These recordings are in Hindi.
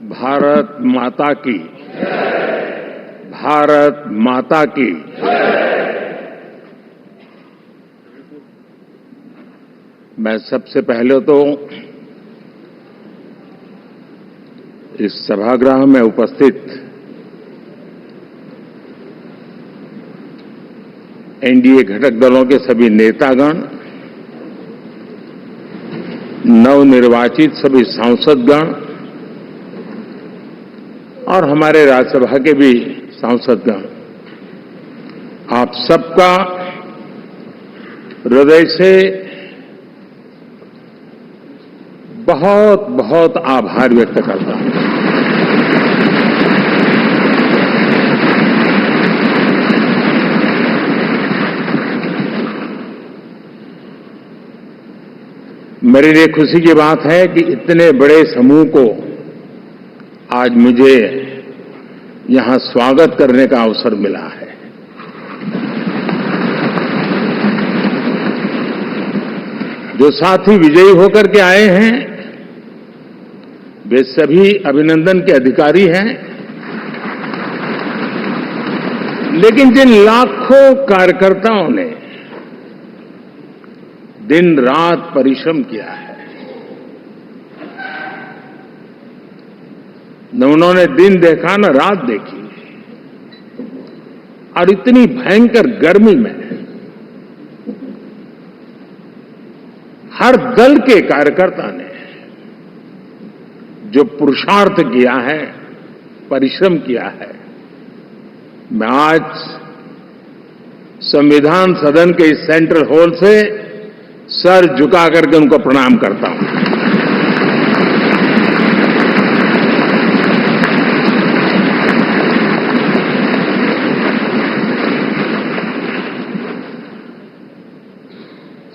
भारत माता की, भारत माता की। मैं सबसे पहले तो इस सभागृह में उपस्थित एनडीए घटक दलों के सभी नेतागण, नवनिर्वाचित सभी सांसदगण और हमारे राज्यसभा के भी सांसदगण, आप सबका हृदय से बहुत बहुत आभार व्यक्त करता हूं। मेरे लिए खुशी की बात है कि इतने बड़े समूह को आज मुझे यहां स्वागत करने का अवसर मिला है। जो साथी विजयी होकर के आए हैं वे सभी अभिनंदन के अधिकारी हैं, लेकिन जिन लाखों कार्यकर्ताओं ने दिन रात परिश्रम किया है, न उन्होंने दिन देखा न रात देखी, और इतनी भयंकर गर्मी में हर दल के कार्यकर्ता ने जो पुरुषार्थ किया है, परिश्रम किया है, मैं आज संविधान सदन के इस सेंट्रल हॉल से सर झुका करके उनको प्रणाम करता हूं।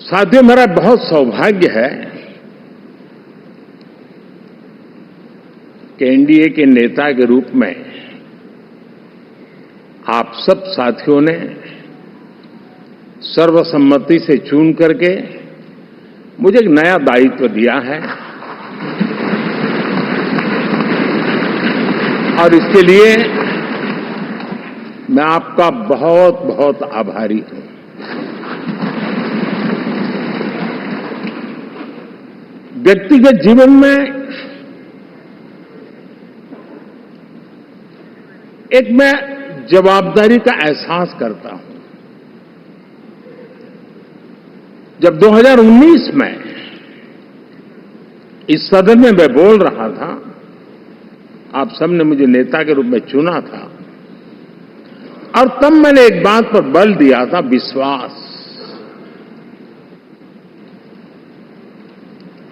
साथियों, मेरा बहुत सौभाग्य है कि एनडीए के नेता के रूप में आप सब साथियों ने सर्वसम्मति से चुन करके मुझे एक नया दायित्व दिया है, और इसके लिए मैं आपका बहुत बहुत आभारी हूं। व्यक्तिगत जीवन में एक मैं जवाबदारी का एहसास करता हूं। जब 2019 में इस सदन में मैं बोल रहा था, आप सबने मुझे नेता के रूप में चुना था, और तब मैंने एक बात पर बल दिया था, विश्वास।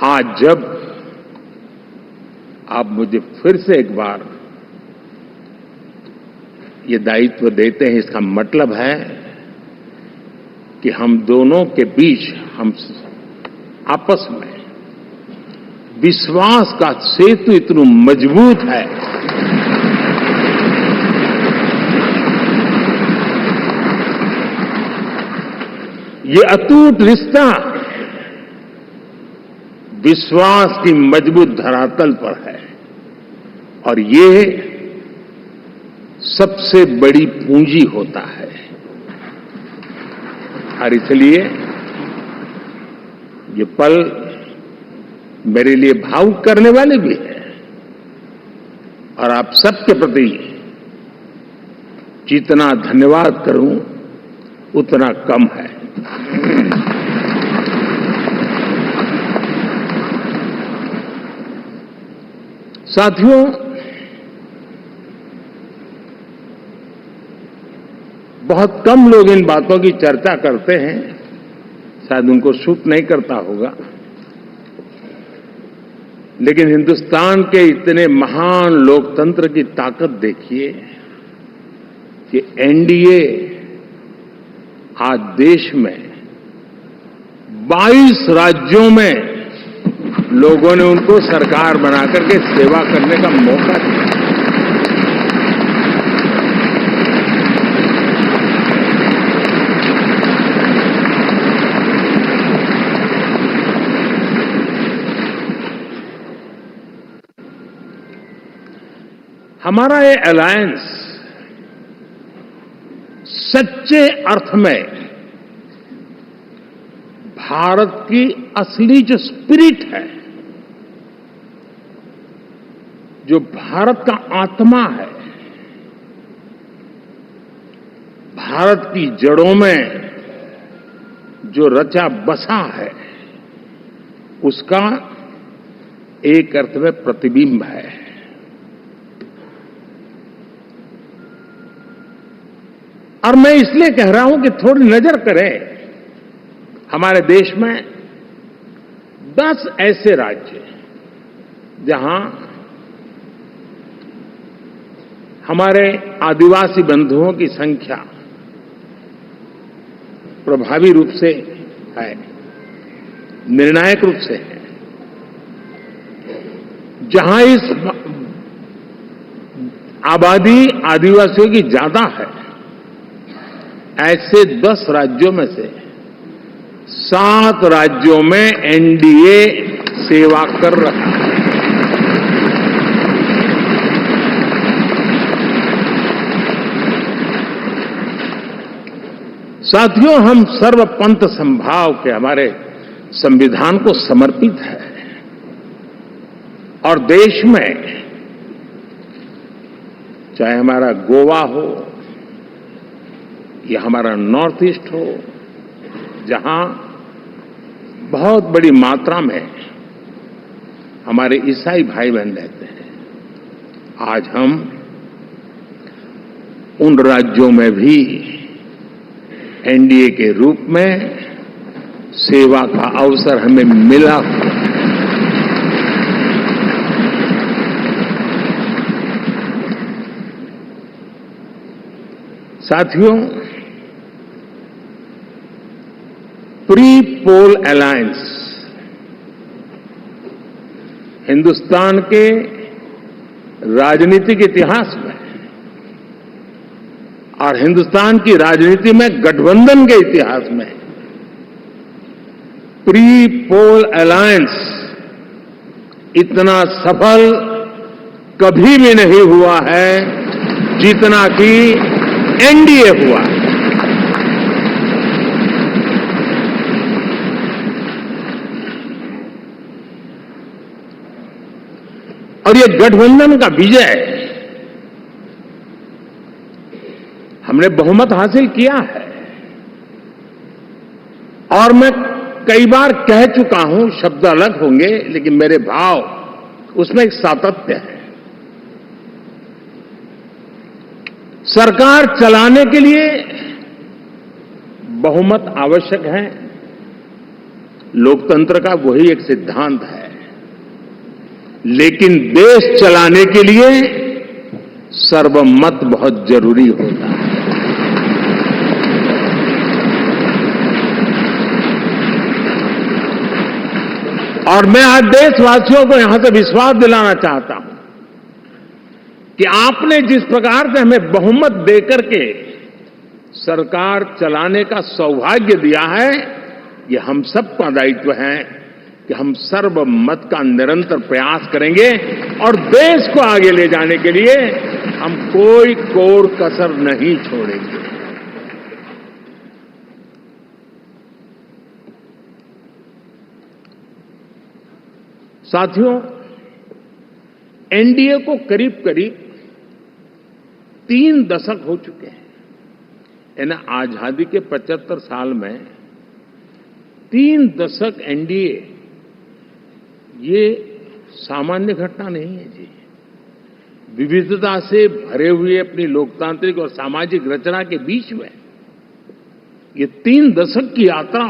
आज जब आप मुझे फिर से एक बार ये दायित्व देते हैं, इसका मतलब है कि हम दोनों के बीच, हम आपस में विश्वास का सेतु इतना मजबूत है ये अटूट रिश्ता विश्वास की मजबूत धरातल पर है, और ये सबसे बड़ी पूंजी होता है। और इसलिए ये पल मेरे लिए भावुक करने वाले भी हैं, और आप सबके प्रति जितना धन्यवाद करूं उतना कम है। साथियों, बहुत कम लोग इन बातों की चर्चा करते हैं, शायद उनको सूट नहीं करता होगा, लेकिन हिंदुस्तान के इतने महान लोकतंत्र की ताकत देखिए कि एनडीए आज देश में 22 राज्यों में लोगों ने उनको सरकार बनाकर के सेवा करने का मौका दिया। हमारा ये अलायंस सच्चे अर्थ में भारत की असली जो स्पिरिट है, जो भारत का आत्मा है, भारत की जड़ों में जो रचा बसा है, उसका एक अर्थ में प्रतिबिंब है। और मैं इसलिए कह रहा हूं कि थोड़ी नजर करें, हमारे देश में 10 ऐसे राज्य जहां हमारे आदिवासी बंधुओं की संख्या प्रभावी रूप से है, निर्णायक रूप से है, जहां इस आबादी आदिवासियों की ज्यादा है, ऐसे 10 राज्यों में से 7 राज्यों में एनडीए सेवा कर रहा है। साथियों, हम सर्वपंथ संभाव के हमारे संविधान को समर्पित है और देश में चाहे हमारा गोवा हो या हमारा नॉर्थ ईस्ट हो, जहां बहुत बड़ी मात्रा में हमारे ईसाई भाई बहन रहते हैं, आज हम उन राज्यों में भी एनडीए के रूप में सेवा का अवसर हमें मिला। साथियों, प्री पोल अलायंस हिंदुस्तान के राजनीतिक इतिहास में और हिंदुस्तान की राजनीति में गठबंधन के इतिहास में प्री पोल अलायंस इतना सफल कभी भी नहीं हुआ है जितना कि एनडीए हुआ। और ये गठबंधन का विजय, हमने बहुमत हासिल किया है और मैं कई बार कह चुका हूं, शब्द अलग होंगे लेकिन मेरे भाव उसमें एक सातत्य है। सरकार चलाने के लिए बहुमत आवश्यक है, लोकतंत्र का वही एक सिद्धांत है, लेकिन देश चलाने के लिए सर्वमत बहुत जरूरी होता है। और मैं आज देशवासियों को यहां से विश्वास दिलाना चाहता हूं कि आपने जिस प्रकार से हमें बहुमत देकर के सरकार चलाने का सौभाग्य दिया है, ये हम सबका दायित्व है कि हम सर्वमत का निरंतर प्रयास करेंगे और देश को आगे ले जाने के लिए हम कोई कोर कसर नहीं छोड़ेंगे। साथियों, एनडीए को करीब करीब 3 दशक हो चुके हैं। यानी आजादी के 75 साल में 3 दशक एनडीए, ये सामान्य घटना नहीं है जी। विविधता से भरे हुए अपनी लोकतांत्रिक और सामाजिक रचना के बीच में ये 3 दशक की यात्रा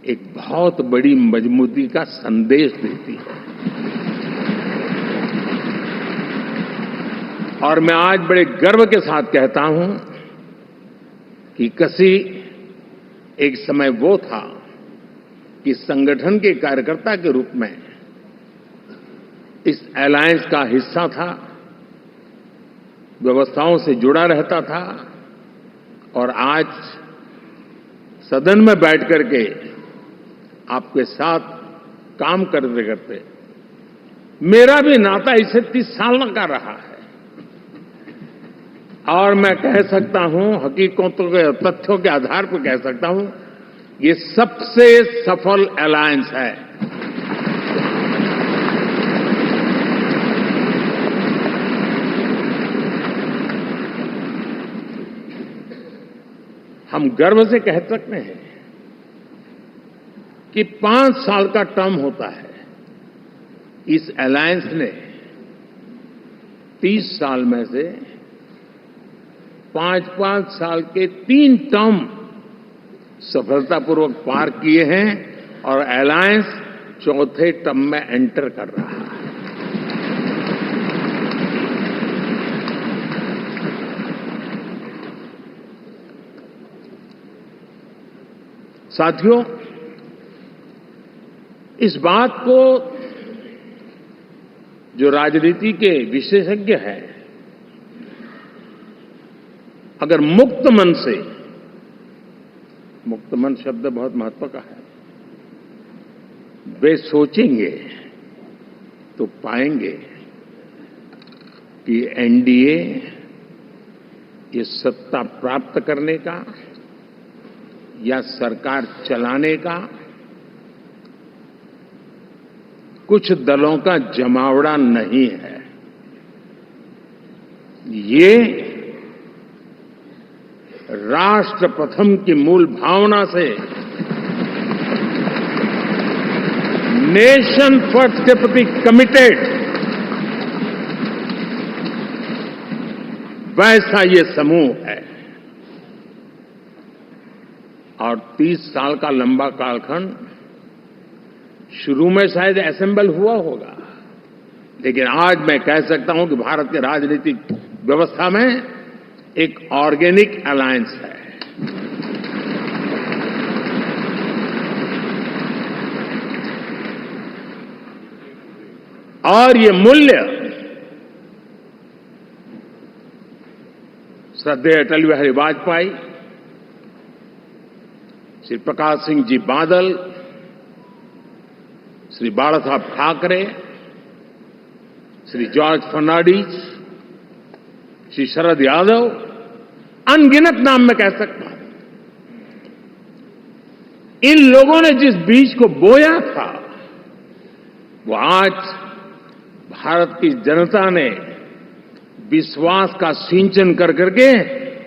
एक बहुत बड़ी मजबूती का संदेश देती है। और मैं आज बड़े गर्व के साथ कहता हूं कि किसी एक समय वो था कि संगठन के कार्यकर्ता के रूप में इस अलायंस का हिस्सा था, व्यवस्थाओं से जुड़ा रहता था और आज सदन में बैठ करके आपके साथ काम करते करते मेरा भी नाता इससे 30 साल का रहा है और मैं कह सकता हूं, हकीकतों के तथ्यों के आधार पर कह सकता हूं, ये सबसे सफल अलायंस है। हम गर्व से कह सकते हैं कि 5 साल का टर्म होता है। इस अलायंस ने 30 साल में से 5-5 साल के 3 टर्म सफलतापूर्वक पार किए हैं और अलायंस चौथे टर्म में एंटर कर रहा है। साथियों, इस बात को जो राजनीति के विशेषज्ञ हैं, अगर मुक्त मन से, मुक्त मन शब्द बहुत महत्व का है, वे सोचेंगे तो पाएंगे कि एनडीए ये सत्ता प्राप्त करने का या सरकार चलाने का कुछ दलों का जमावड़ा नहीं है। ये राष्ट्र प्रथम की मूल भावना से, नेशन फर्स्ट के प्रति कमिटेड, वैसा ये समूह है। और 30 साल का लंबा कालखंड शुरू में शायद असेंबल हुआ होगा, लेकिन आज मैं कह सकता हूं कि भारत के राजनीतिक व्यवस्था में एक ऑर्गेनिक अलायंस है। और ये मूल्य श्रद्धेय अटल बिहारी वाजपेयी, श्री प्रकाश सिंह जी बादल, श्री बाला साहब ठाकरे, श्री जॉर्ज फर्नांडिस, श्री शरद यादव, अनगिनत नाम में कह सकता हूं, इन लोगों ने जिस बीज को बोया था, वो आज भारत की जनता ने विश्वास का सिंचन कर करके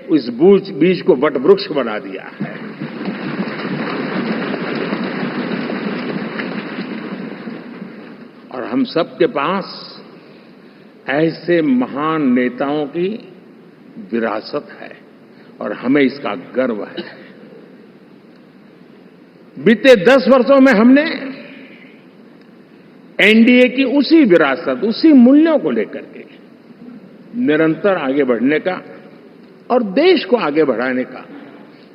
उस बीज को वटवृक्ष बना दिया है। और हम सबके पास ऐसे महान नेताओं की विरासत है और हमें इसका गर्व है। बीते 10 वर्षों में हमने एनडीए की उसी विरासत, उसी मूल्यों को लेकर के निरंतर आगे बढ़ने का और देश को आगे बढ़ाने का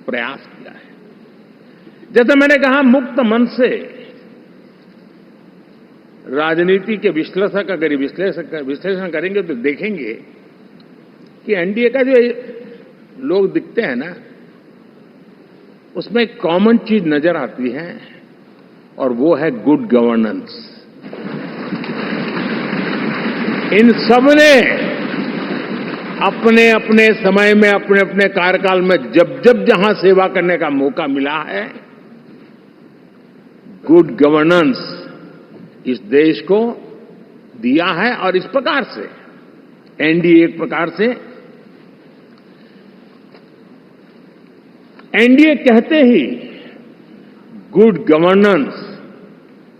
प्रयास किया है। जैसे मैंने कहा, मुक्त मन से राजनीति के विश्लेषक अगर विश्लेषण करेंगे तो देखेंगे कि एनडीए का जो लोग दिखते हैं ना, उसमें एक कॉमन चीज नजर आती है और वो है गुड गवर्नेंस। इन सबने अपने अपने समय में, अपने अपने कार्यकाल में जब जब जहां सेवा करने का मौका मिला है, गुड गवर्नेंस इस देश को दिया है। और इस प्रकार से एनडीए एक प्रकार से, एनडीए कहते ही गुड गवर्नेंस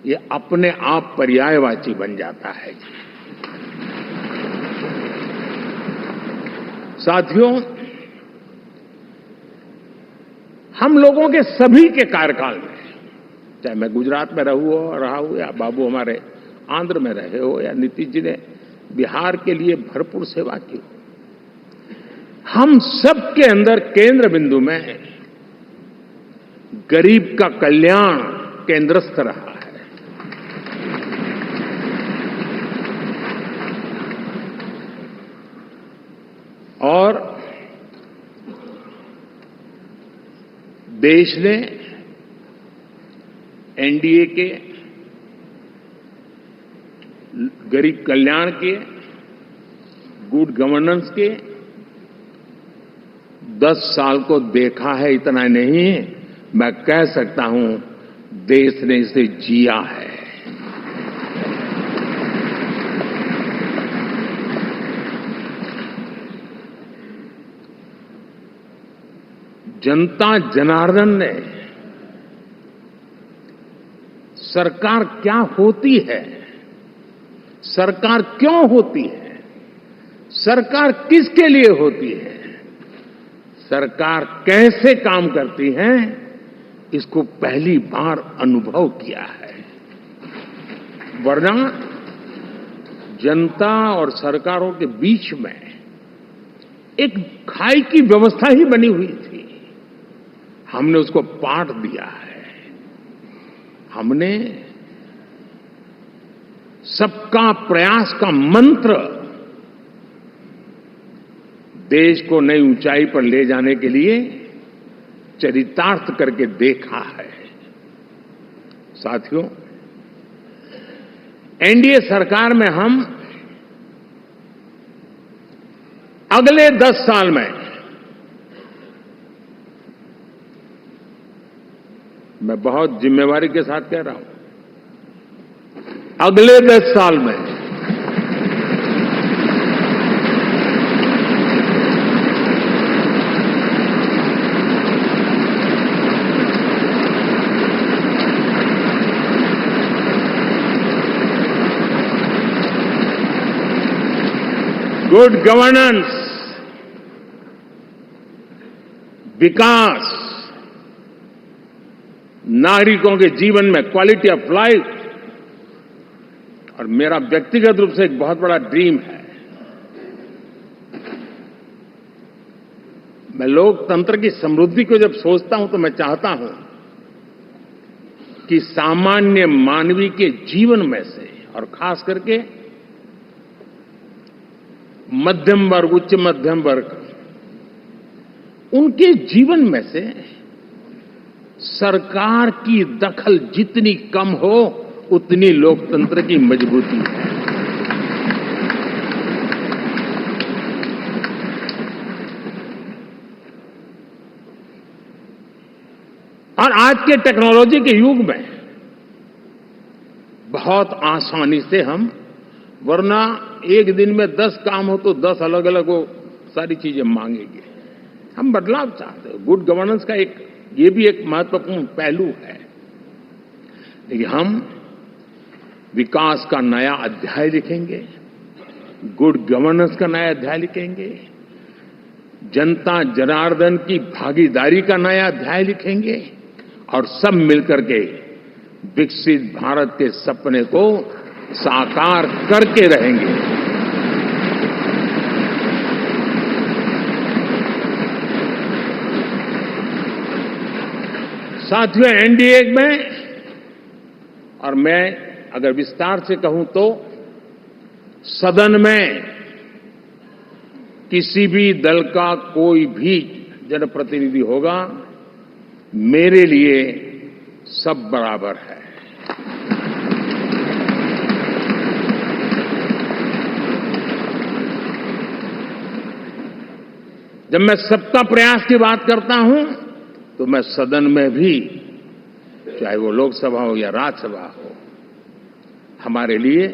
ये अपने आप पर्यायवाची बन जाता है। साथियों, हम लोगों के सभी के कार्यकाल में, चाहे मैं गुजरात में रहा हूं या बाबू हमारे आंध्र में रहे हो या नीतीश जी ने बिहार के लिए भरपूर सेवा की हो, हम सबके अंदर केंद्र बिंदु में गरीब का कल्याण केंद्रस्थ रहा है। और देश ने एनडीए के गरीब कल्याण के, गुड गवर्नेंस के 10 साल को देखा है, इतना नहीं मैं कह सकता हूं देश ने इसे जिया है। जनता जनार्दन ने सरकार क्या होती है, सरकार क्यों होती है, सरकार किसके लिए होती है, सरकार कैसे काम करती है, इसको पहली बार अनुभव किया है। वरना जनता और सरकारों के बीच में एक खाई की व्यवस्था ही बनी हुई थी। हमने उसको पाट दिया है। हमने सबका प्रयास का मंत्र देश को नई ऊंचाई पर ले जाने के लिए चरितार्थ करके देखा है। साथियों, एनडीए सरकार में हम अगले 10 साल में, मैं बहुत जिम्मेवारी के साथ कह रहा हूं, अगले 10 साल में गुड गवर्नेंस, विकास, नागरिकों के जीवन में क्वालिटी ऑफ लाइफ, और मेरा व्यक्तिगत रूप से एक बहुत बड़ा ड्रीम है, मैं लोकतंत्र की समृद्धि को जब सोचता हूं तो मैं चाहता हूं कि सामान्य मानवीय के जीवन में से, और खास करके मध्यम वर्ग, उच्च मध्यम वर्ग, उनके जीवन में से सरकार की दखल जितनी कम हो उतनी लोकतंत्र की मजबूती है। और आज के टेक्नोलॉजी के युग में बहुत आसानी से हम, वरना एक दिन में 10 काम हो तो 10 अलग अलग वो सारी चीजें मांगेंगे। हम बदलाव चाहते हैं। गुड गवर्नेंस का ये भी एक महत्वपूर्ण पहलू है। लेकिन हम विकास का नया अध्याय लिखेंगे, गुड गवर्नेंस का नया अध्याय लिखेंगे, जनता जनार्दन की भागीदारी का नया अध्याय लिखेंगे, और सब मिलकर के विकसित भारत के सपने को साकार करके रहेंगे। साथियों, एनडीए में, और मैं अगर विस्तार से कहूं तो सदन में किसी भी दल का कोई भी जनप्रतिनिधि होगा, मेरे लिए सब बराबर है। जब मैं सबका प्रयास की बात करता हूं तो मैं सदन में भी, चाहे वो लोकसभा हो या राज्यसभा हो, हमारे लिए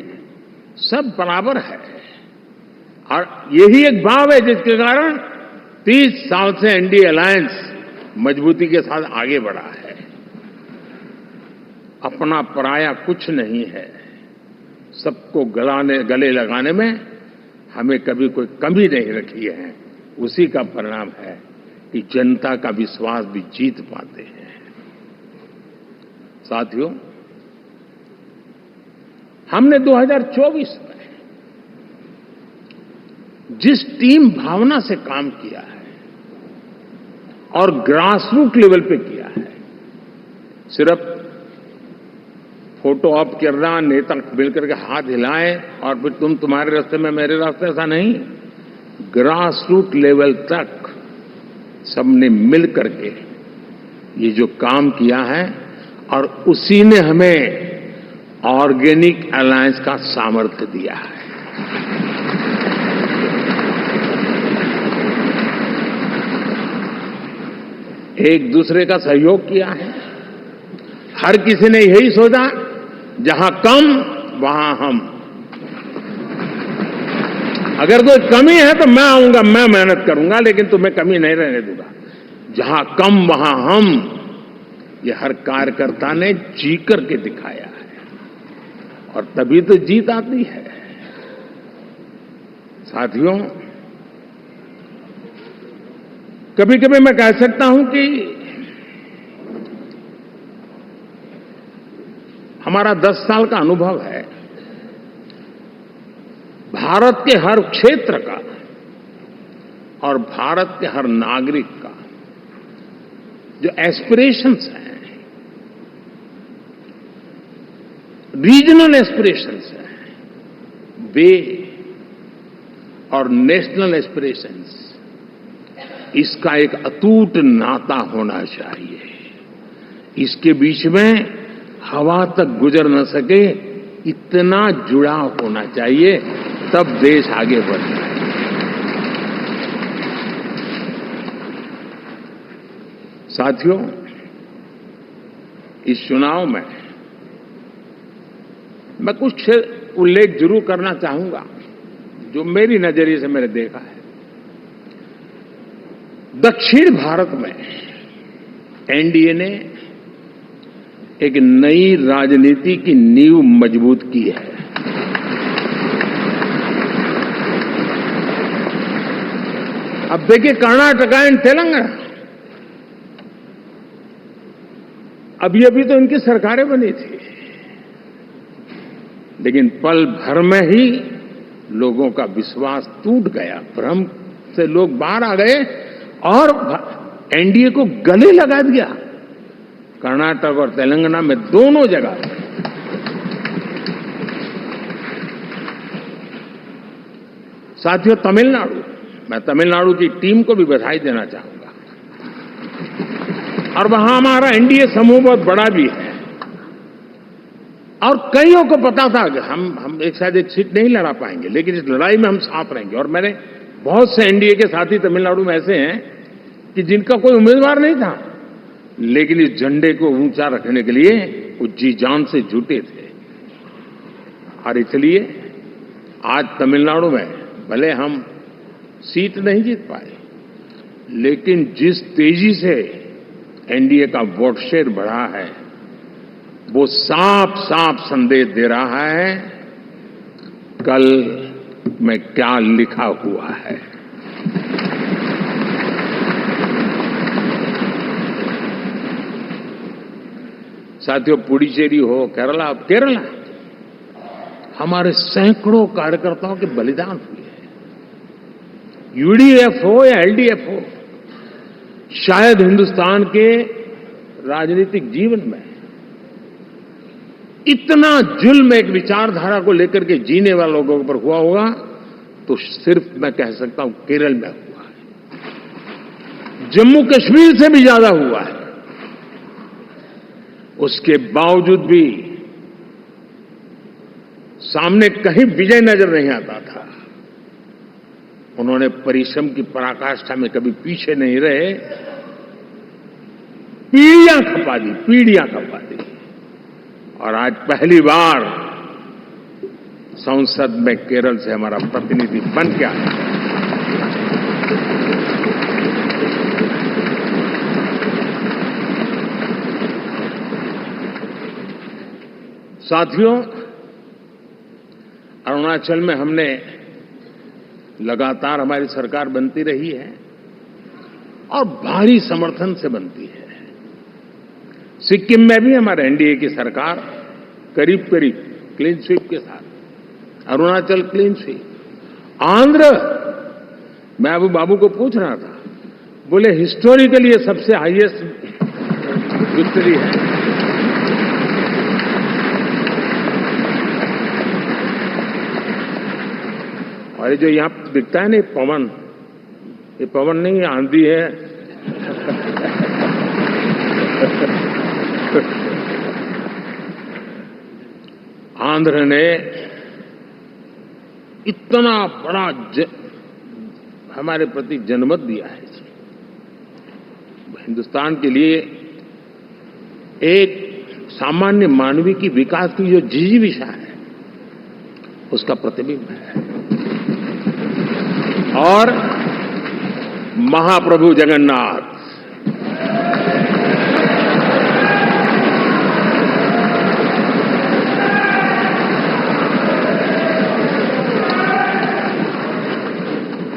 सब बराबर है। और यही एक भाव है जिसके कारण 30 साल से एनडीए अलायंस मजबूती के साथ आगे बढ़ा है। अपना पराया कुछ नहीं है। सबको गले लगाने में हमें कभी कोई कमी नहीं रखी है। उसी का परिणाम है कि जनता का विश्वास भी जीत पाते हैं। साथियों, हमने 2024 में जिस टीम भावना से काम किया है और ग्रासरूट लेवल पे किया है, सिर्फ फोटो ऑप करना, नेता मिलकर के हाथ हिलाएं और फिर तुम्हारे रास्ते में मेरे रास्ते, ऐसा नहीं। ग्रासरूट लेवल तक सबने मिल करके ये जो काम किया है, और उसी ने हमें ऑर्गेनिक अलायंस का सामर्थ्य दिया है। एक दूसरे का सहयोग किया है। हर किसी ने यही सोचा, जहां कम वहां हम। अगर कोई कमी है तो मैं आऊंगा, मैं मेहनत करूंगा, लेकिन तुम्हें कमी नहीं रहने दूंगा। जहां कम वहां हम, ये हर कार्यकर्ता ने जी करके दिखाया है, और तभी तो जीत आती है। साथियों, कभी कभी मैं कह सकता हूं कि हमारा 10 साल का अनुभव है, भारत के हर क्षेत्र का और भारत के हर नागरिक का जो एस्पिरेशंस हैं, रीजनल एस्पिरेशंस हैं, वे और नेशनल एस्पिरेशंस, इसका एक अटूट नाता होना चाहिए। इसके बीच में हवा तक गुजर न सके, इतना जुड़ाव होना चाहिए, तब देश आगे बढ़े। साथियों, इस चुनाव में मैं कुछ उल्लेख जरूर करना चाहूंगा, जो मेरी नजरिए से मैंने देखा है। दक्षिण भारत में एनडीए ने एक नई राजनीति की नींव मजबूत की है। अब देखिए, कर्नाटका एंड तेलंगाना, अभी अभी तो इनकी सरकारें बनी थी, लेकिन पल भर में ही लोगों का विश्वास टूट गया, भ्रम से लोग बाहर आ गए और एनडीए को गले लगा दिया। कर्नाटक और तेलंगाना में दोनों जगह साथियों, तमिलनाडु, मैं तमिलनाडु की टीम को भी बधाई देना चाहूंगा, और वहां हमारा एनडीए समूह बहुत बड़ा भी है, और कईयों को पता था कि हम एक साथ एक सीट नहीं लड़ा पाएंगे, लेकिन इस लड़ाई में हम साथ रहेंगे। और मैंने बहुत से एनडीए के साथी तमिलनाडु में ऐसे हैं कि जिनका कोई उम्मीदवार नहीं था, लेकिन इस झंडे को ऊंचा रखने के लिए वो जी जान से जुटे थे। और इसलिए आज तमिलनाडु में भले हम सीट नहीं जीत पाए, लेकिन जिस तेजी से एनडीए का वोट शेयर बढ़ा है, वो साफ साफ संदेश दे रहा है कल में क्या लिखा हुआ है। साथियों, पुडुचेरी हो, केरला, हमारे सैकड़ों कार्यकर्ताओं के बलिदान हुए हैं। यूडीएफ हो या एलडीएफ हो, शायद हिंदुस्तान के राजनीतिक जीवन में इतना जुल्म एक विचारधारा को लेकर के जीने वाले लोगों पर हुआ होगा तो सिर्फ मैं कह सकता हूं केरल में हुआ है। जम्मू कश्मीर से भी ज्यादा हुआ है। उसके बावजूद भी सामने कहीं विजय नजर नहीं आता था। उन्होंने परिश्रम की पराकाष्ठा में कभी पीछे नहीं रहे, पीढ़ियां खपा दी, और आज पहली बार संसद में केरल से हमारा प्रतिनिधि बन के आया। साथियों, अरुणाचल में हमने लगातार, हमारी सरकार बनती रही है और भारी समर्थन से बनती है। सिक्किम में भी हमारे एनडीए की सरकार करीब करीब क्लीन स्वीप के साथ, अरुणाचल क्लीन स्वीप। आंध्र, मैं अबू बाबू को पूछ रहा था, बोले हिस्टोरिकली ये सबसे हाईएस्ट विक्ट्री है। और ये जो यहां दिखता है ना पवन, ये पवन नहीं, आंधी है। आंध्र ने इतना बड़ा हमारे प्रति जनमत दिया है। हिंदुस्तान के लिए एक सामान्य मानवीय की विकास की जो जिजीविषा है उसका प्रतिबिंब है। और महाप्रभु जगन्नाथ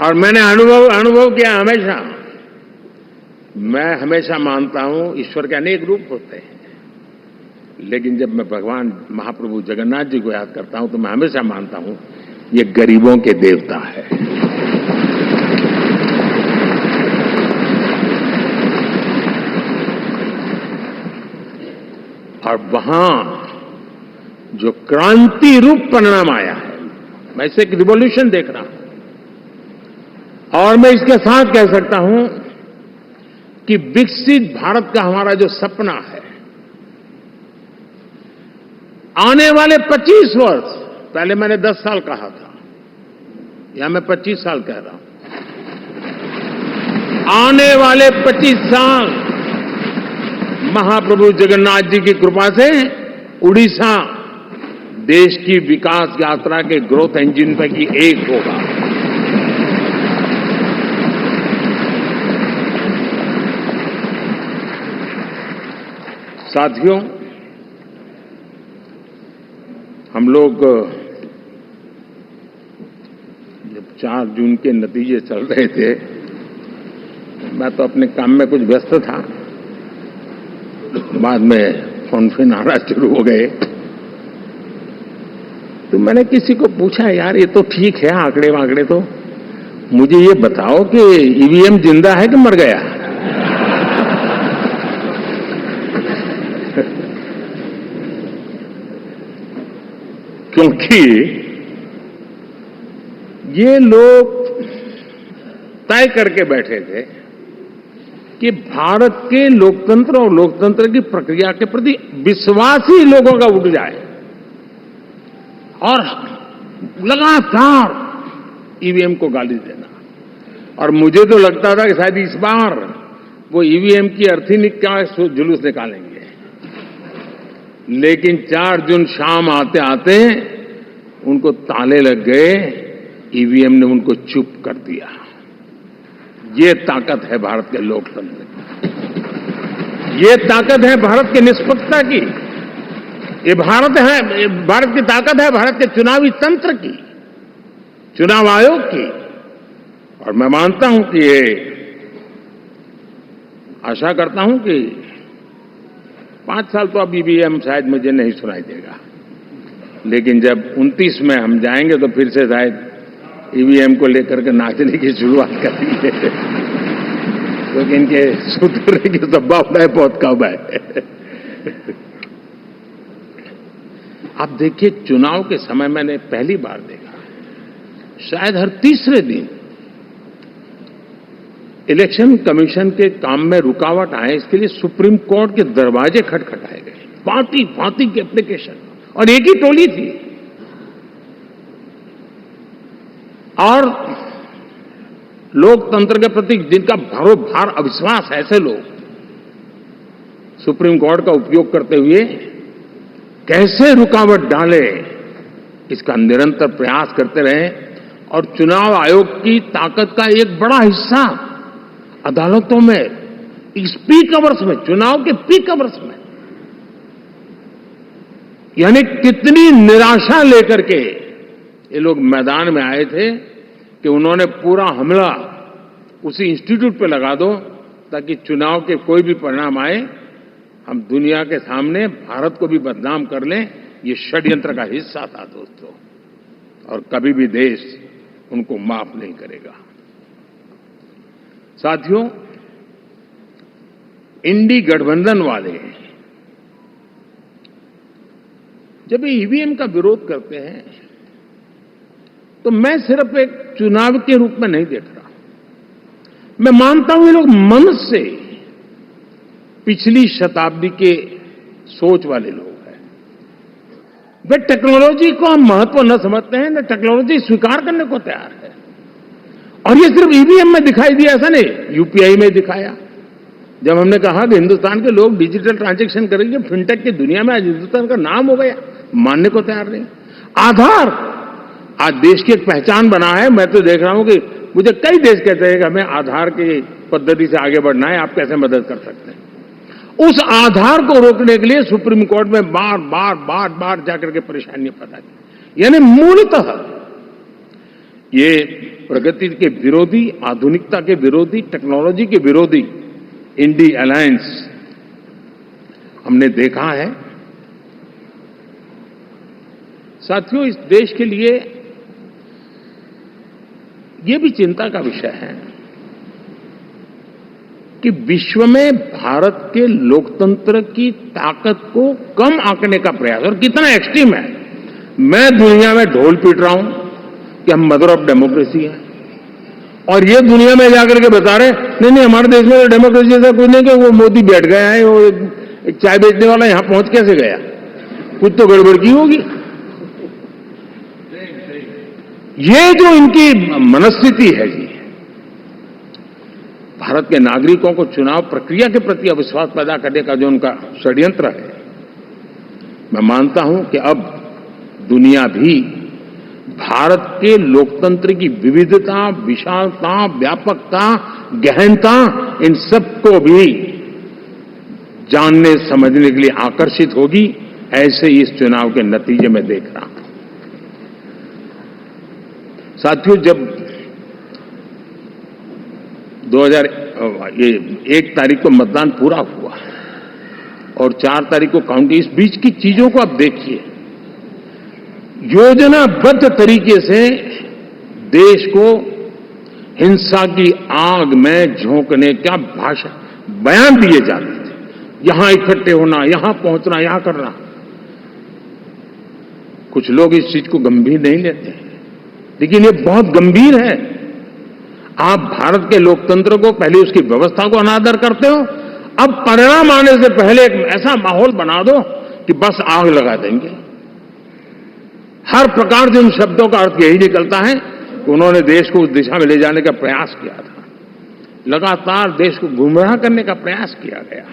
और मैंने अनुभव किया हमेशा। मैं हमेशा मानता हूं ईश्वर के अनेक रूप होते हैं, लेकिन जब मैं भगवान महाप्रभु जगन्नाथ जी को याद करता हूं तो मैं हमेशा मानता हूं ये गरीबों के देवता है। और वहां जो क्रांति रूप परिणाम आया है, मैं इसे एक रिवॉल्यूशन देख रहा हूं। और मैं इसके साथ कह सकता हूं कि विकसित भारत का हमारा जो सपना है, आने वाले 25 वर्ष, पहले मैंने 10 साल कहा था, यहां मैं 25 साल कह रहा हूं, आने वाले 25 साल महाप्रभु जगन्नाथ जी की कृपा से उड़ीसा देश की विकास यात्रा के ग्रोथ इंजन पैकी एक होगा। साथियों, हम लोग जब 4 जून के नतीजे चल रहे थे, मैं तो अपने काम में कुछ व्यस्त था, बाद में फोन फिर आना शुरू हो गए। तो मैंने किसी को पूछा, यार ये तो ठीक है आंकड़े वांकड़े, तो मुझे ये बताओ कि ईवीएम जिंदा है कि मर गया? क्योंकि ये लोग तय करके बैठे थे कि भारत के लोकतंत्र और लोकतंत्र की प्रक्रिया के प्रति विश्वास ही लोगों का उठ जाए, और लगातार ईवीएम को गाली देना। और मुझे तो लगता था कि शायद इस बार वो ईवीएम की अर्थी का जुलूस निकालेंगे, लेकिन 4 जून शाम आते आते उनको ताले लग गए, ईवीएम ने उनको चुप कर दिया। ये ताकत है भारत के लोकतंत्र की, ये ताकत है भारत की निष्पक्षता की, ये भारत की ताकत है भारत के चुनावी तंत्र की, चुनाव आयोग की। और मैं मानता हूं कि ये आशा करता हूं कि 5 साल तो अब ईवीएम शायद मुझे नहीं सुनाई देगा, लेकिन जब 29 में हम जाएंगे तो फिर से शायद ईवीएम को लेकर के नाचने की शुरुआत करेंगे, क्योंकि इनके सुधरने की संभावना बहुत कम है। आप देखिए, चुनाव के समय मैंने पहली बार देखा, शायद हर तीसरे दिन इलेक्शन कमीशन के काम में रुकावट आए, इसके लिए सुप्रीम कोर्ट के दरवाजे खटखटाए गए, भांति भांति की एप्लीकेशन, और एक ही टोली थी। और लोकतंत्र के प्रति जिनका भरोभार अविश्वास है, ऐसे लोग सुप्रीम कोर्ट का उपयोग करते हुए कैसे रुकावट डाले, इसका निरंतर प्रयास करते रहे। और चुनाव आयोग की ताकत का एक बड़ा हिस्सा अदालतों में, इस पीक अवर्स में, चुनाव के पीक अवर्स में, यानी कितनी निराशा लेकर के ये लोग मैदान में आए थे कि उन्होंने पूरा हमला उसी इंस्टीट्यूट पे लगा दो ताकि चुनाव के कोई भी परिणाम आए, हम दुनिया के सामने भारत को भी बदनाम कर लें। ये षड्यंत्र का हिस्सा था दोस्तों, और कभी भी देश उनको माफ नहीं करेगा। साथियों, इंडी गठबंधन वाले जब ईवीएम का विरोध करते हैं तो मैं सिर्फ एक चुनाव के रूप में नहीं देख रहा। मैं मानता हूं ये लोग मन से पिछली शताब्दी के सोच वाले लोग हैं। वे टेक्नोलॉजी को हम महत्व न समझते हैं, न टेक्नोलॉजी स्वीकार करने को तैयार है। और ये सिर्फ ईवीएम में दिखाई दिया, ऐसा नहीं, यूपीआई में दिखाया। जब हमने कहा कि हिंदुस्तान के लोग डिजिटल ट्रांजैक्शन करेंगे, फिनटेक की दुनिया में आज हिंदुस्तान का नाम हो गया, मानने को तैयार नहीं। आधार आज देश की एक पहचान बना है। मैं तो देख रहा हूं कि मुझे कई देश कहते हैं कि हमें आधार की पद्धति से आगे बढ़ना है, आप कैसे मदद कर सकते हैं। उस आधार को रोकने के लिए सुप्रीम कोर्ट में बार बार जाकर के परेशानियां पैदा की। यानी मूलतः ये प्रगति के विरोधी, आधुनिकता के विरोधी, टेक्नोलॉजी के विरोधी इंडी अलायंस हमने देखा है। साथियों, इस देश के लिए ये भी चिंता का विषय है कि विश्व में भारत के लोकतंत्र की ताकत को कम आंकने का प्रयास, और कितना एक्सट्रीम है। मैं दुनिया में ढोल पीट रहा हूं कि हम मदर ऑफ डेमोक्रेसी है, और ये दुनिया में जाकर के बता रहे नहीं हमारे देश में तो डेमोक्रेसी ऐसा कुछ नहीं, कि वो मोदी बैठ गया है, वो एक चाय बेचने वाला यहां पहुंच कैसे गया, कुछ तो गड़बड़ की होगी। ये जो इनकी मनस्थिति है जी, भारत के नागरिकों को चुनाव प्रक्रिया के प्रति अविश्वास पैदा करने का जो उनका षड्यंत्र है, मैं मानता हूं कि अब दुनिया भी भारत के लोकतंत्र की विविधता, विशालता, व्यापकता, गहनता, इन सबको भी जानने समझने के लिए आकर्षित होगी। ऐसे ही इस चुनाव के नतीजे में देख रहा हूं। साथियों, जब 1 तारीख को मतदान पूरा हुआ और 4 तारीख को काउंटिंग, इस बीच की चीजों को आप देखिए। योजनाबद्ध तरीके से देश को हिंसा की आग में झोंकने का बयान दिए जाते थे। यहां इकट्ठे होना, यहां पहुंचना, यहां करना। कुछ लोग इस चीज को गंभीर नहीं लेते, लेकिन ये बहुत गंभीर है। आप भारत के लोकतंत्र को, पहले उसकी व्यवस्था को अनादर करते हो, अब परिणाम आने से पहले एक ऐसा माहौल बना दो कि बस आग लगा देंगे। हर प्रकार से उन शब्दों का अर्थ यही निकलता है कि उन्होंने देश को उस दिशा में ले जाने का प्रयास किया था। लगातार देश को गुमराह करने का प्रयास किया गया,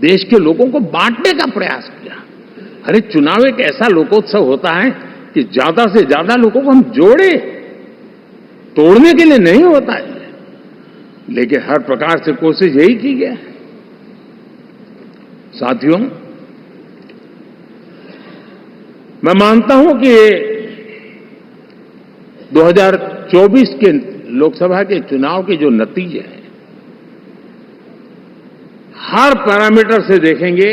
देश के लोगों को बांटने का प्रयास किया। अरे, चुनाव एक ऐसा लोकोत्सव होता है कि ज्यादा से ज्यादा लोगों को हम जोड़े, तोड़ने के लिए नहीं होता है। लेकिन हर प्रकार से कोशिश यही की गई। साथियों, मैं मानता हूं कि 2024 के लोकसभा के चुनाव के जो नतीजे हैं, हर पैरामीटर से देखेंगे,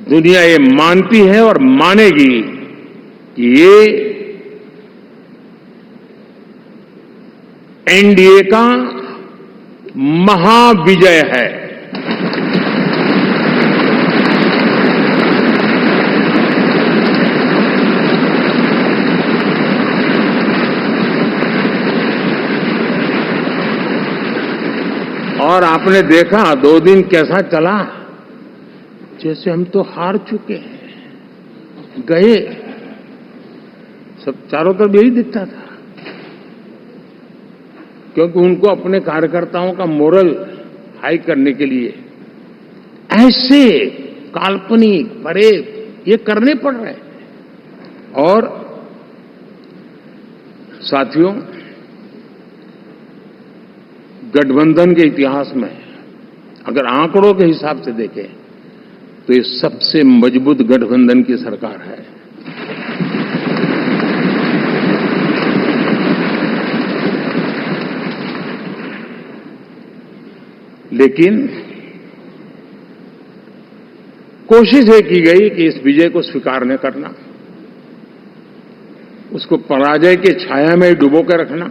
दुनिया ये मानती है और मानेगी कि ये एनडीए का महाविजय है। और आपने देखा 2 दिन कैसा चला, जैसे हम तो हार चुके हैं, गए। सब चारों तरफ यही दिखता था, क्योंकि उनको अपने कार्यकर्ताओं का मोरल हाई करने के लिए ऐसे काल्पनिक परेड ये करने पड़ रहे हैं। और साथियों, गठबंधन के इतिहास में अगर आंकड़ों के हिसाब से देखें तो ये सबसे मजबूत गठबंधन की सरकार है। लेकिन कोशिश ये की गई कि इस विजय को स्वीकार न करना, उसको पराजय के छाया में डुबो कर रखना।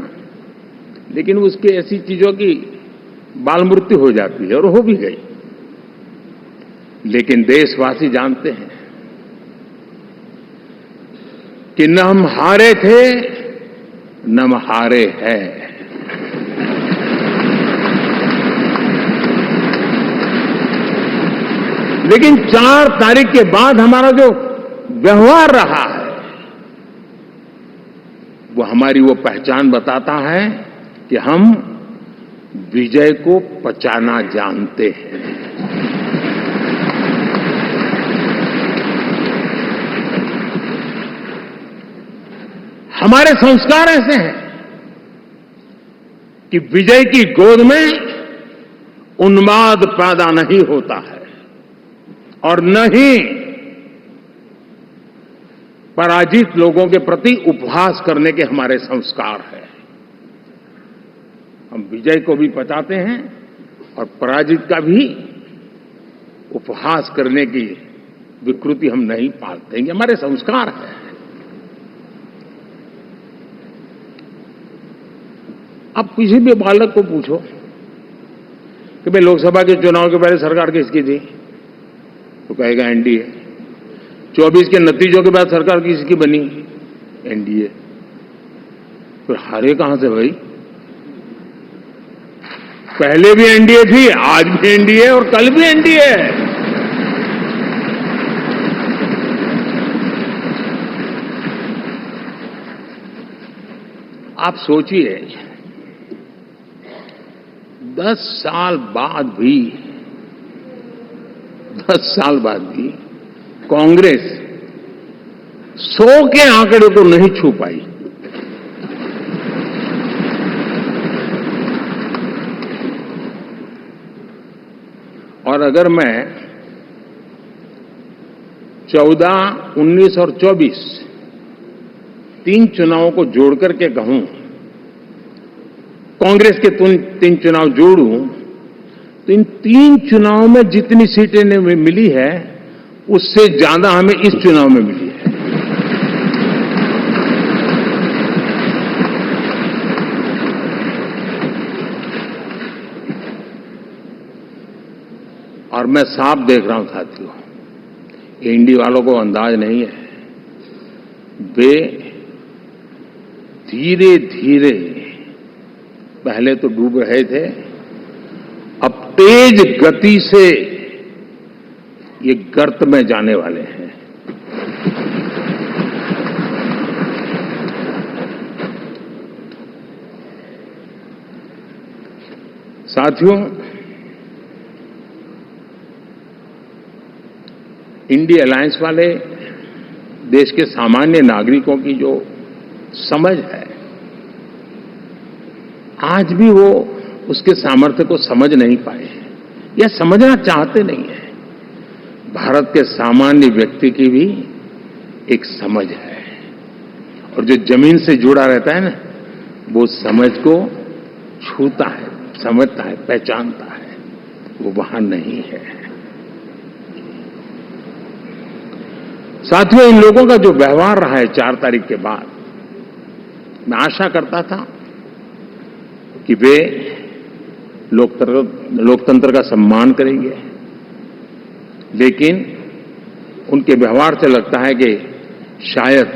लेकिन उसकी ऐसी चीजों की बाल मृत्यु हो जाती है, और हो भी गई। लेकिन देशवासी जानते हैं कि न हम हारे थे, न हम हारे हैं। लेकिन 4 तारीख के बाद हमारा जो व्यवहार रहा है वो हमारी वो पहचान बताता है कि हम विजय को पचाना जानते हैं। हमारे संस्कार ऐसे हैं कि विजय की गोद में उन्माद पैदा नहीं होता है और न ही पराजित लोगों के प्रति उपहास करने के हमारे संस्कार हैं। हम विजय को भी पचाते हैं और पराजित का भी उपहास करने की विकृति हम नहीं पालते। ये हमारे संस्कार है। अब किसी भी बालक को पूछो कि भाई लोकसभा के चुनाव के पहले सरकार किसकी थी, तो कहेगा एनडीए। 24 के नतीजों के बाद सरकार किसकी बनी, एनडीए। फिर हारे कहां से भाई? पहले भी एनडीए थी, आज भी एनडीए और कल भी एनडीए है। आप सोचिए 10 साल बाद भी कांग्रेस 100 के आंकड़े को नहीं छू पाई। और अगर मैं 14, 19 और 24 3 चुनावों को जोड़ करके कहूं, कांग्रेस के 3 चुनाव जोड़ूं, तो इन 3 चुनावों में जितनी सीटें मिली है उससे ज्यादा हमें इस चुनाव में मिली है। और मैं साफ देख रहा हूं साथियों, एनडीए वालों को अंदाज नहीं है। वे धीरे धीरे पहले तो डूब रहे थे, अब तेज गति से ये गर्त में जाने वाले हैं। साथियों, इंडिया अलायंस वाले देश के सामान्य नागरिकों की जो समझ है, आज भी वो उसके सामर्थ्य को समझ नहीं पाए हैं या समझना चाहते नहीं है। भारत के सामान्य व्यक्ति की भी एक समझ है और जो जमीन से जुड़ा रहता है ना, वो समझ को छूता है, समझता है, पहचानता है, वो वहां नहीं है। साथियों, इन लोगों का जो व्यवहार रहा है 4 तारीख के बाद, मैं आशा करता था कि वे लोकतंत्र का सम्मान करेंगे, लेकिन उनके व्यवहार से लगता है कि शायद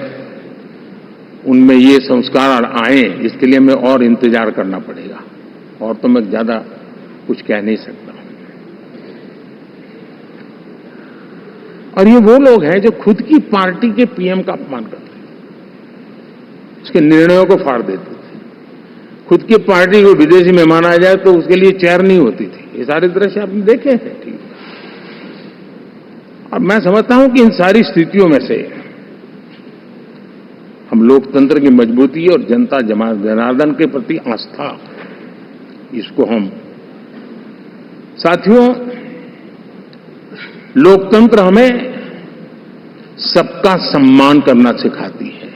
उनमें ये संस्कार आए, इसके लिए हमें और इंतजार करना पड़ेगा। और तो मैं ज्यादा कुछ कह नहीं सकता। और ये वो लोग हैं जो खुद की पार्टी के पीएम का अपमान करते हैं, उसके निर्णयों को फाड़ देते थे। खुद की पार्टी को विदेशी मेहमान आ जाए तो उसके लिए चेयर नहीं होती थी। ये सारे दृश्य आपने देखे हैं। ठीक, और मैं समझता हूं कि इन सारी स्थितियों में से हम लोकतंत्र की मजबूती और जनता जनार्दन के प्रति आस्था, इसको हम, साथियों, लोकतंत्र हमें सबका सम्मान करना सिखाती है।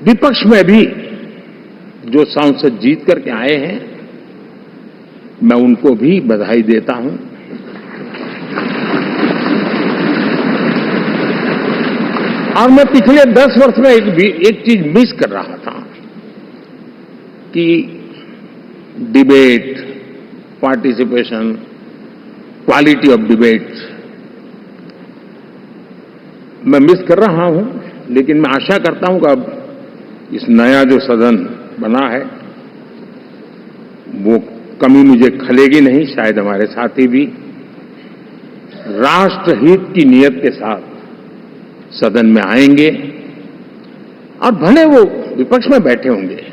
विपक्ष में भी जो सांसद जीत करके आए हैं, मैं उनको भी बधाई देता हूं। और मैं पिछले 10 वर्ष में एक चीज मिस कर रहा था कि debate, participation, quality of debate मैं मिस कर रहा हूं। लेकिन मैं आशा करता हूं कि अब इस नया जो सदन बना है वो कमी मुझे खलेगी नहीं, शायद हमारे साथी भी राष्ट्रहित की नियत के साथ सदन में आएंगे और भले वो विपक्ष में बैठे होंगे,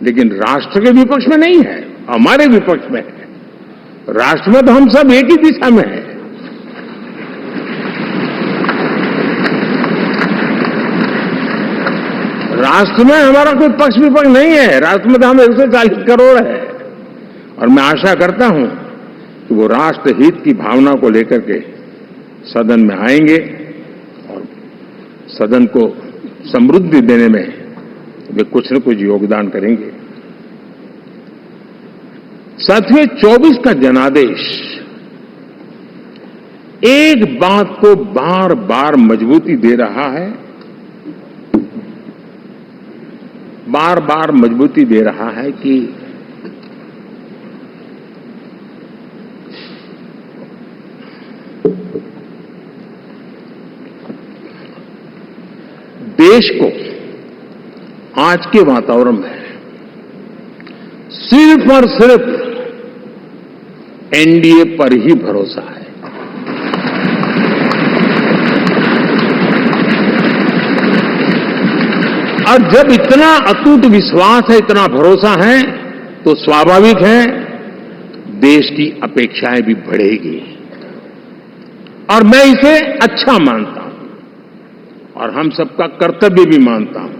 लेकिन राष्ट्र के विपक्ष में नहीं है, हमारे विपक्ष में है। राष्ट्र में तो हम सब एक ही दिशा में हैं। राष्ट्र में हमारा कोई पक्ष विपक्ष नहीं है, राष्ट्र में तो हम 140 करोड़ है। और मैं आशा करता हूं कि वो राष्ट्र हित की भावना को लेकर के सदन में आएंगे और सदन को समृद्धि देने में वे कुछ न कुछ योगदान करेंगे। साथियों, 24 का जनादेश एक बात को बार बार मजबूती दे रहा है, बार बार मजबूती दे रहा है कि देश को आज के वातावरण में सिर्फ और सिर्फ एनडीए पर ही भरोसा है। और जब इतना अटूट विश्वास है, इतना भरोसा है, तो स्वाभाविक है देश की अपेक्षाएं भी बढ़ेगी। और मैं इसे अच्छा मानता हूं और हम सबका कर्तव्य भी मानता हूं।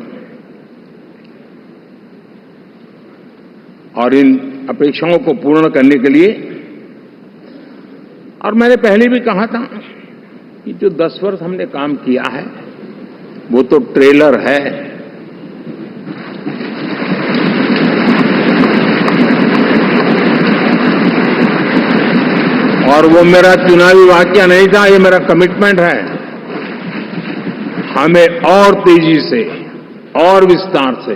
और इन अपेक्षाओं को पूर्ण करने के लिए, और मैंने पहले भी कहा था कि जो 10 वर्ष हमने काम किया है वो तो ट्रेलर है। और वो मेरा चुनावी वाक्य नहीं था, ये मेरा कमिटमेंट है। हमें और तेजी से, और विस्तार से,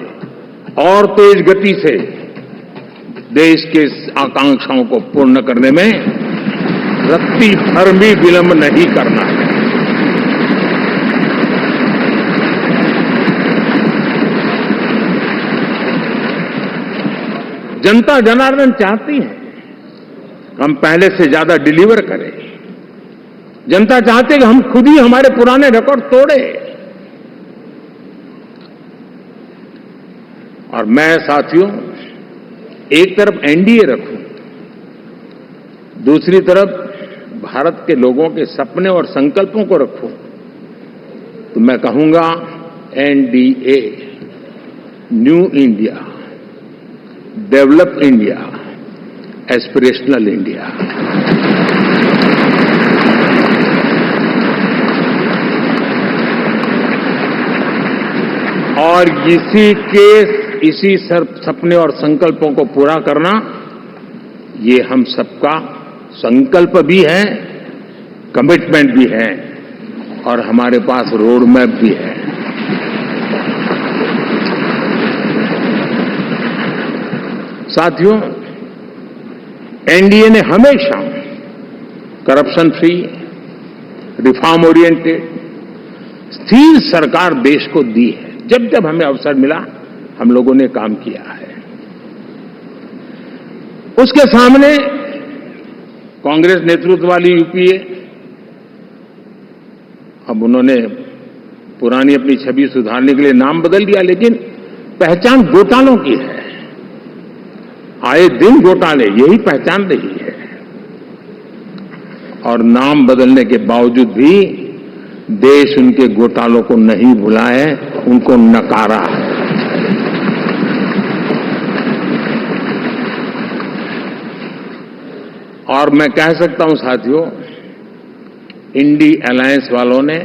और तेज गति से देश के आकांक्षाओं को पूर्ण करने में रत्ती भर भी विलंब नहीं करना है। जनता जनार्दन चाहती है हम पहले से ज्यादा डिलीवर करें। जनता चाहती है कि हम खुद ही हमारे पुराने रिकॉर्ड तोड़े। और मैं साथियों एक तरफ एनडीए रखूं, दूसरी तरफ भारत के लोगों के सपने और संकल्पों को रखूं, तो मैं कहूंगा NDA, new India, develop India, aspirational India. और इसी सपने और संकल्पों को पूरा करना, ये हम सबका संकल्प भी है, कमिटमेंट भी है, और हमारे पास रोड मैप भी है। साथियों, एनडीए ने हमेशा करप्शन फ्री, रिफॉर्म ओरिएंटेड, स्थिर सरकार देश को दी है। जब जब हमें अवसर मिला हम लोगों ने काम किया है। उसके सामने कांग्रेस नेतृत्व वाली यूपीए, अब उन्होंने पुरानी अपनी छवि सुधारने के लिए नाम बदल दिया, लेकिन पहचान घोटालों की है। आए दिन घोटाले, यही पहचान रही है। और नाम बदलने के बावजूद भी देश उनके घोटालों को नहीं भुला है, उनको नकारा है। और मैं कह सकता हूं साथियों, इंडी अलायंस वालों ने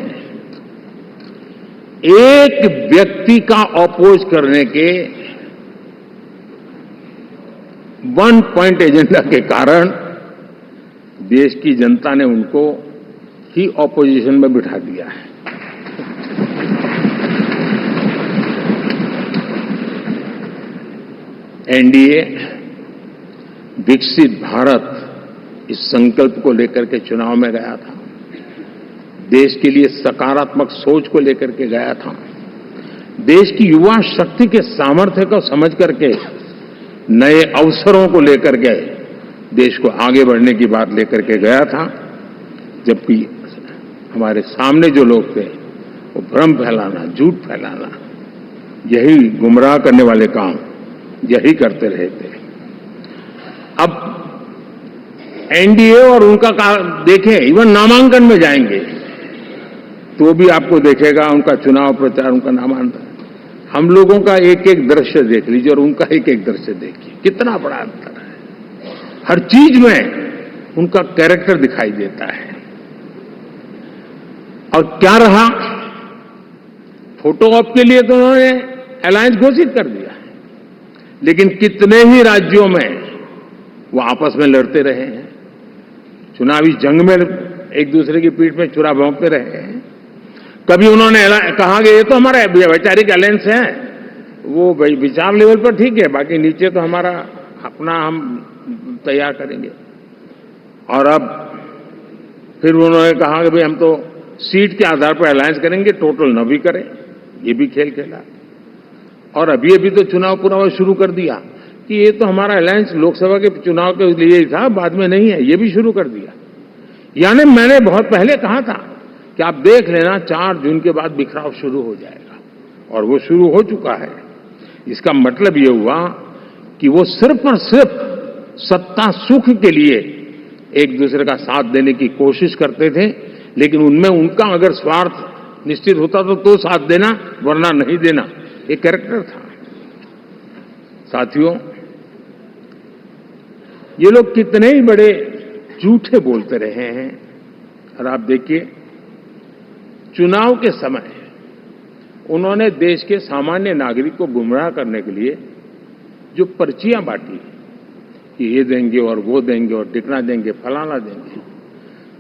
एक व्यक्ति का अपोज करने के वन पॉइंट एजेंडा के कारण देश की जनता ने उनको ही ऑपोजिशन में बिठा दिया है। एनडीए विकसित भारत, इस संकल्प को लेकर के चुनाव में गया था। देश के लिए सकारात्मक सोच को लेकर के गया था। देश की युवा शक्ति के सामर्थ्य को समझ करके नए अवसरों को लेकर के देश को आगे बढ़ने की बात लेकर के गया था, जबकि हमारे सामने जो लोग थे वो भ्रम फैलाना, झूठ फैलाना, यही गुमराह करने वाले काम यही करते रहे थे। अब एनडीए और उनका देखें, इवन नामांकन में जाएंगे तो भी आपको देखेगा उनका चुनाव प्रचार, उनका नामांकन, हम लोगों का एक एक दृश्य देख लीजिए और उनका एक एक दृश्य देखिए, कितना बड़ा अंतर है। हर चीज में उनका कैरेक्टर दिखाई देता है। और क्या रहा, फोटो ऑप के लिए तो उन्होंने अलायंस घोषित कर दिया, लेकिन कितने ही राज्यों में वो आपस में लड़ते रहे हैं, चुनावी जंग में एक दूसरे की पीठ में छुरा भोंकते रहे हैं। कभी उन्होंने कहा कि ये तो हमारा वैचारिक अलायंस है, वो विचार लेवल पर ठीक है, बाकी नीचे तो हमारा अपना हम तैयार करेंगे। और अब फिर उन्होंने कहा कि भाई हम तो सीट के आधार पर अलायंस करेंगे, टोटल न भी करें, ये भी खेल खेला। और अभी अभी तो चुनाव पूरा शुरू कर दिया कि ये तो हमारा अलायंस लोकसभा के चुनाव के लिए ही था, बाद में नहीं है, ये भी शुरू कर दिया। यानी मैंने बहुत पहले कहा था कि आप देख लेना 4 जून के बाद बिखराव शुरू हो जाएगा, और वो शुरू हो चुका है। इसका मतलब ये हुआ कि वो सिर्फ और सिर्फ सत्ता सुख के लिए एक दूसरे का साथ देने की कोशिश करते थे, लेकिन उनमें उनका अगर स्वार्थ निश्चित होता तो साथ देना, वरना नहीं देना, एक कैरेक्टर था। साथियों, ये लोग कितने ही बड़े झूठे बोलते रहे हैं। और आप देखिए, चुनाव के समय उन्होंने देश के सामान्य नागरिक को गुमराह करने के लिए जो पर्चियां बांटी कि ये देंगे और वो देंगे और टिकना देंगे, फलाना देंगे,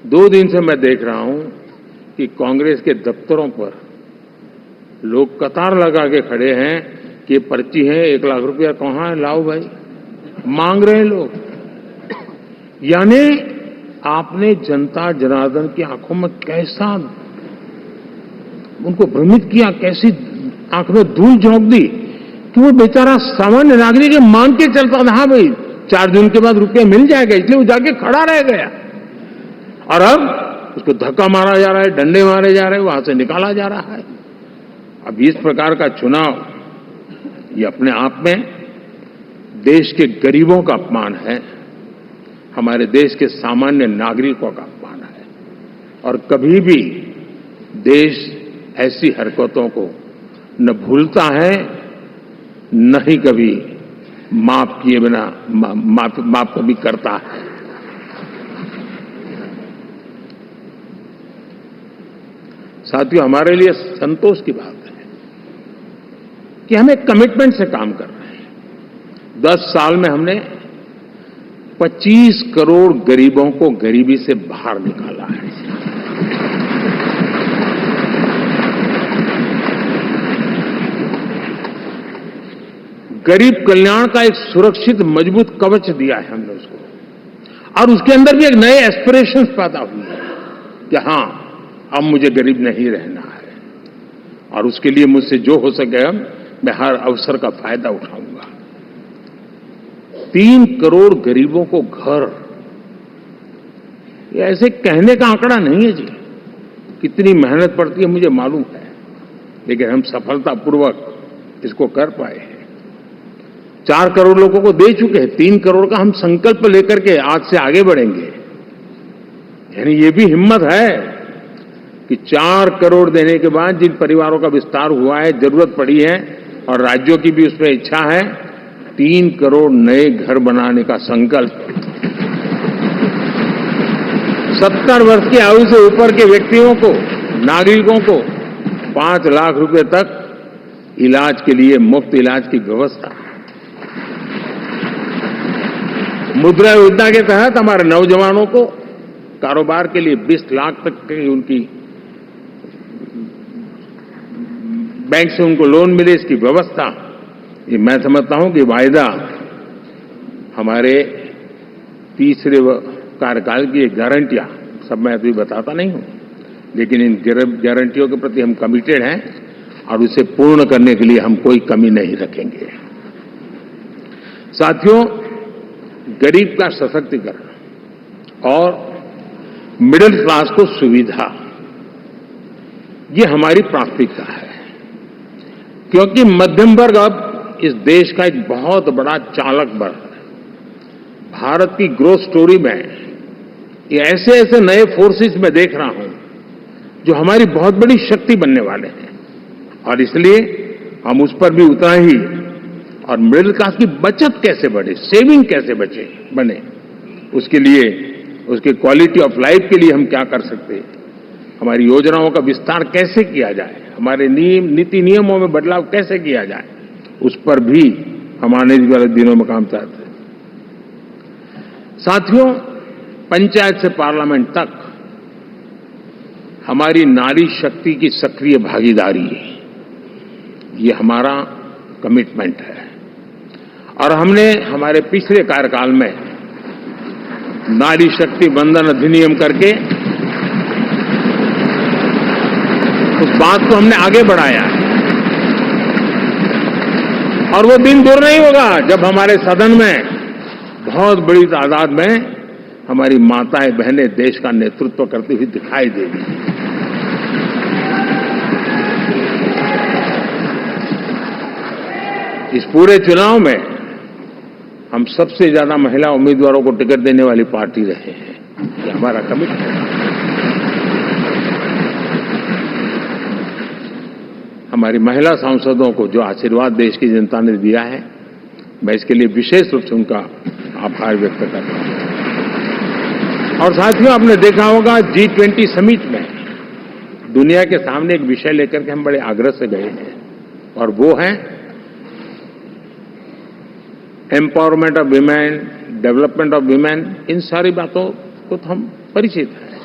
2 दिन से मैं देख रहा हूं कि कांग्रेस के दफ्तरों पर लोग कतार लगा के खड़े हैं कि ये पर्ची है, 1 लाख रुपया कहां है, लाओ भाई, मांग रहे हैं लोग। यानी आपने जनता जनार्दन की आंखों में कैसा उनको भ्रमित किया, कैसी आंख में धूल झोंक दी कि वो बेचारा सामान्य नागरिक मांग के चलता था, हाँ भाई 4 जून के बाद रुपया मिल जाएगा, इसलिए वो जाके खड़ा रह गया। और अब उसको धक्का मारा जा रहा है, डंडे मारे जा रहे हैं, वहां से निकाला जा रहा है। अब इस प्रकार का चुनाव ये अपने आप में देश के गरीबों का अपमान है, हमारे देश के सामान्य नागरिकों का अपमान है। और कभी भी देश ऐसी हरकतों को न भूलता है, न ही कभी माफ किए बिना माफ कभी करता है। साथियों, हमारे लिए संतोष की बात है कि हम एक कमिटमेंट से काम कर रहे हैं। 10 साल में हमने 25 करोड़ गरीबों को गरीबी से बाहर निकाला है। गरीब कल्याण का एक सुरक्षित मजबूत कवच दिया है हमने उसको, और उसके अंदर भी एक नए एस्पिरेशंस पैदा हुए हैं कि हां, अब मुझे गरीब नहीं रहना है, और उसके लिए मुझसे जो हो सके मैं हर अवसर का फायदा उठाऊंगा। 3 करोड़ गरीबों को घर, ये ऐसे कहने का आंकड़ा नहीं है जी, कितनी मेहनत पड़ती है मुझे मालूम है, लेकिन हम सफलतापूर्वक इसको कर पाए हैं। 4 करोड़ लोगों को दे चुके हैं, 3 करोड़ का हम संकल्प लेकर के आज से आगे बढ़ेंगे। यानी ये भी हिम्मत है कि 4 करोड़ देने के बाद जिन परिवारों का विस्तार हुआ है, जरूरत पड़ी है, और राज्यों की भी उसमें इच्छा है, 3 करोड़ नए घर बनाने का संकल्प। 70 वर्ष की आयु से ऊपर के व्यक्तियों को, नागरिकों को 5 लाख रुपए तक इलाज के लिए मुफ्त इलाज की व्यवस्था। मुद्रा योजना के तहत हमारे नौजवानों को कारोबार के लिए 20 लाख तक की उनकी बैंक से उनको लोन मिले, इसकी व्यवस्था। ये मैं समझता हूं कि वायदा हमारे तीसरे कार्यकाल की गारंटियां, सब मैं अभी बताता नहीं हूं, लेकिन इन गारंटियों के प्रति हम कमिटेड हैं और उसे पूर्ण करने के लिए हम कोई कमी नहीं रखेंगे। साथियों, गरीब का सशक्तिकरण और मिडिल क्लास को सुविधा, ये हमारी प्राथमिकता है, क्योंकि मध्यम वर्ग अब इस देश का एक बहुत बड़ा चालक बल है। भारत की ग्रोथ स्टोरी में ये ऐसे ऐसे नए फोर्सेस में देख रहा हूं जो हमारी बहुत बड़ी शक्ति बनने वाले हैं, और इसलिए हम उस पर भी उतना ही, और मिडिल क्लास की बचत कैसे बढ़े, सेविंग कैसे बने, उसके लिए, उसके क्वालिटी ऑफ लाइफ के लिए हम क्या कर सकते हैं, हमारी योजनाओं का विस्तार कैसे किया जाए, हमारे नीति नियमों में बदलाव कैसे किया जाए, उस पर भी हम आने वाले दिनों में काम चाहते हैं। साथियों, पंचायत से पार्लियामेंट तक हमारी नारी शक्ति की सक्रिय भागीदारी, ये हमारा कमिटमेंट है, और हमने हमारे पिछले कार्यकाल में नारी शक्ति वंदन अधिनियम करके उस बात को हमने आगे बढ़ाया, और वो दिन दूर नहीं होगा जब हमारे सदन में बहुत बड़ी तादाद में हमारी माताएं बहनें देश का नेतृत्व करती हुई दिखाई देगी। इस पूरे चुनाव में हम सबसे ज्यादा महिला उम्मीदवारों को टिकट देने वाली पार्टी रहे हैं, ये हमारा कमिटमेंट है। हमारी महिला सांसदों को जो आशीर्वाद देश की जनता ने दिया है, मैं इसके लिए विशेष रूप से उनका आभार व्यक्त करता हूं। और साथियों, आपने देखा होगा G20 समिट में दुनिया के सामने एक विषय लेकर के हम बड़े आग्रह से गए हैं, और वो है empowerment of women, development of women. इन सारी बातों को तो हम परिचित हैं।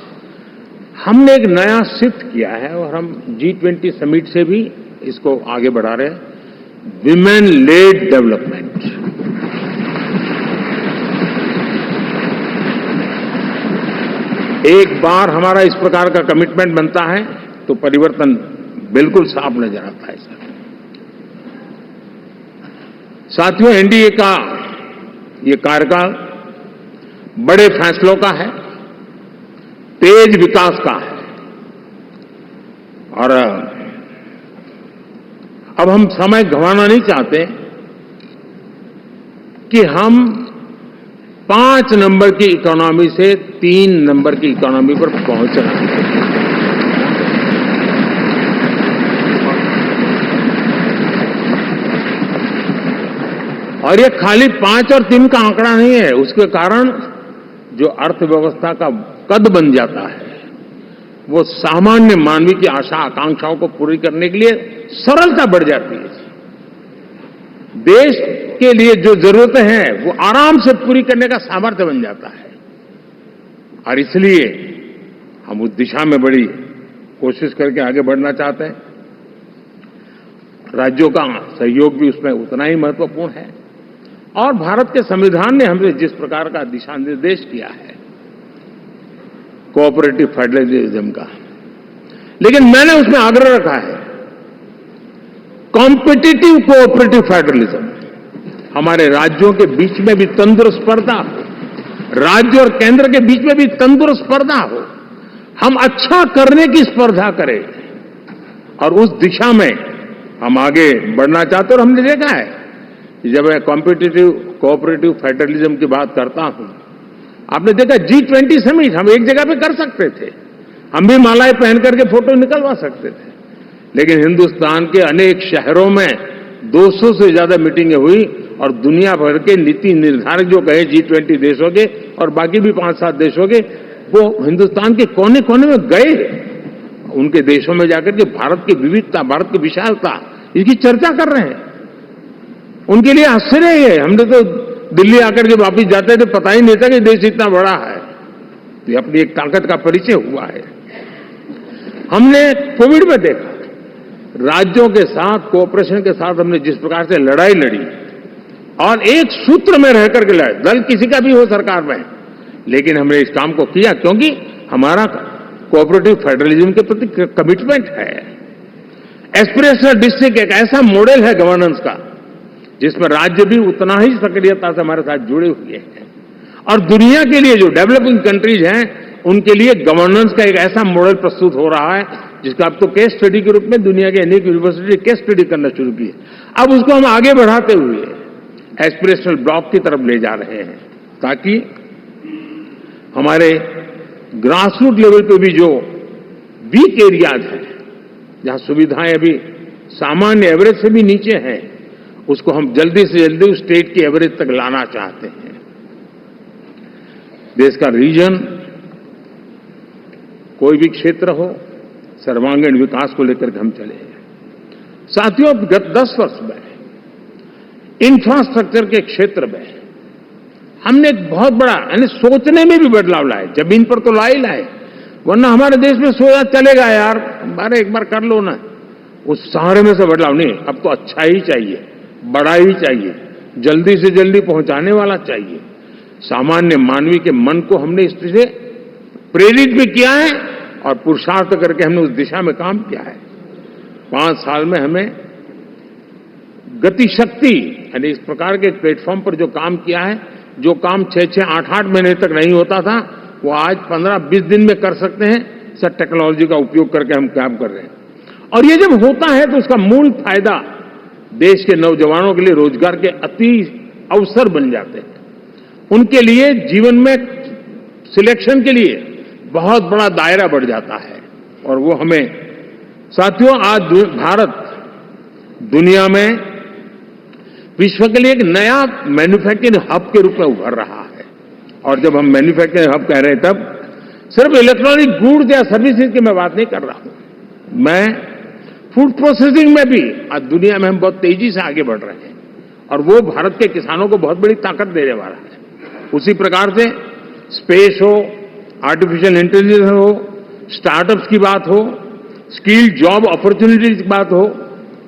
हमने एक नया शिफ्ट किया है, और हम G20 समिट से भी इसको आगे बढ़ा रहे हैं, विमेन लेड डेवलपमेंट। एक बार हमारा इस प्रकार का कमिटमेंट बनता है तो परिवर्तन बिल्कुल साफ नजर आता है। साथियों, एनडीए का ये कार्यकाल बड़े फैसलों का है, तेज विकास का है, और अब हम समय गंवाना नहीं चाहते कि हम 5 नंबर की इकोनॉमी से 3 नंबर की इकोनॉमी पर पहुंचना है। और ये खाली 5 और 3 का आंकड़ा नहीं है, उसके कारण जो अर्थव्यवस्था का कद बन जाता है, वो सामान्य मानवीय की आशा आकांक्षाओं को पूरी करने के लिए सरलता बढ़ जाती है। देश के लिए जो जरूरतें हैं वो आराम से पूरी करने का सामर्थ्य बन जाता है, और इसलिए हम उस दिशा में बड़ी कोशिश करके आगे बढ़ना चाहते हैं। राज्यों का सहयोग भी उसमें उतना ही महत्वपूर्ण है, और भारत के संविधान ने हमें जिस प्रकार का दिशा निर्देश किया है कोऑपरेटिव फेडरलिज्म का, लेकिन मैंने उसमें आग्रह रखा है कॉम्पिटिटिव कोऑपरेटिव फेडरलिज्म। हमारे राज्यों के बीच में भी तंदुरुस्त स्पर्धा हो, राज्य और केंद्र के बीच में भी तंदुरुस्त स्पर्धा हो, हम अच्छा करने की स्पर्धा करें, और उस दिशा में हम आगे बढ़ना चाहते हैं। और हमने देखा है जब मैं कॉम्पिटिटिव कोऑपरेटिव फेडरलिज्म की बात करता हूं, आपने देखा G20 समिट हम एक जगह पे कर सकते थे, हम भी मालाएं पहन करके फोटो निकलवा सकते थे, लेकिन हिंदुस्तान के अनेक शहरों में 200 से ज्यादा मीटिंगें हुई, और दुनिया भर के नीति निर्धारक जो कहे G20 देशों के और बाकी भी 5-7 देशों के, वो हिंदुस्तान के कोने कोने में गए, उनके देशों में जाकर के भारत की विविधता, भारत की विशालता, इसकी चर्चा कर रहे हैं। उनके लिए आश्चर्य है, हमने तो दिल्ली आकर के वापिस जाते थे, पता ही नहीं था कि देश इतना बड़ा है। ये अपनी एक ताकत का परिचय हुआ है। हमने कोविड में देखा, राज्यों के साथ कोऑपरेशन के साथ हमने जिस प्रकार से लड़ाई लड़ी, और एक सूत्र में रह करके लड़ाई, दल किसी का भी हो सरकार में, लेकिन हमने इस काम को किया क्योंकि हमारा कोऑपरेटिव फेडरलिज्म के प्रति कमिटमेंट है। एस्पिरेशनल डिस्ट्रिक्ट एक ऐसा मॉडल है गवर्नेंस का जिसमें राज्य भी उतना ही सक्रियता से हमारे साथ जुड़े हुए हैं। और दुनिया के लिए जो डेवलपिंग कंट्रीज हैं, उनके लिए गवर्नेंस का एक ऐसा मॉडल प्रस्तुत हो रहा है जिसका अब तो केस स्टडी के रूप में दुनिया के अनेक यूनिवर्सिटी केस स्टडी करना शुरू की है। अब उसको हम आगे बढ़ाते हुए एस्पिरेशनल ब्लॉक की तरफ ले जा रहे हैं, ताकि हमारे ग्रासरूट लेवल पे भी जो वीक एरियाज हैं, जहां सुविधाएं अभी सामान्य एवरेज से भी नीचे हैं, उसको हम जल्दी से जल्दी उस स्टेट की एवरेज तक लाना चाहते हैं। देश का रीजन, कोई भी क्षेत्र हो, सर्वांगीण विकास को लेकर के हम चले हैं। साथियों, गत 10 वर्ष में इंफ्रास्ट्रक्चर के क्षेत्र में हमने एक बहुत बड़ा, यानी सोचने में भी बदलाव लाए। जमीन पर तो लाए, वरना हमारे देश में सोचा चलेगा यार, बारे एक बार कर लो ना, उस सारे में से बदलाव नहीं। अब तो अच्छा ही चाहिए, बड़ा ही चाहिए, जल्दी से जल्दी पहुंचाने वाला चाहिए। सामान्य मानवीय के मन को हमने इस तरह से प्रेरित भी किया है और पुरुषार्थ करके हमने उस दिशा में काम किया है। 5 साल में हमें गति शक्ति, यानी इस प्रकार के प्लेटफॉर्म पर जो काम किया है, जो काम 6-6, 8-8 महीने तक नहीं होता था, वो आज 15-20 दिन में कर सकते हैं। सर, टेक्नोलॉजी का उपयोग करके हम काम कर रहे हैं। और ये जब होता है तो उसका मूल फायदा देश के नौजवानों के लिए रोजगार के अति अवसर बन जाते हैं। उनके लिए जीवन में सिलेक्शन के लिए बहुत बड़ा दायरा बढ़ जाता है। और वो हमें, साथियों, आज भारत दुनिया में विश्व के लिए एक नया मैन्युफैक्चरिंग हब के रूप में उभर रहा है। और जब हम मैन्युफैक्चरिंग हब कह रहे हैं, तब सिर्फ इलेक्ट्रॉनिक गुड्स या सर्विसेज की मैं बात नहीं कर रहा हूं। मैं फूड प्रोसेसिंग में भी आज दुनिया में हम बहुत तेजी से आगे बढ़ रहे हैं, और वो भारत के किसानों को बहुत बड़ी ताकत देने वाला है। उसी प्रकार से स्पेस हो, आर्टिफिशियल इंटेलिजेंस हो, स्टार्टअप्स की बात हो, स्किल्ड जॉब अपॉर्चुनिटीज की बात हो,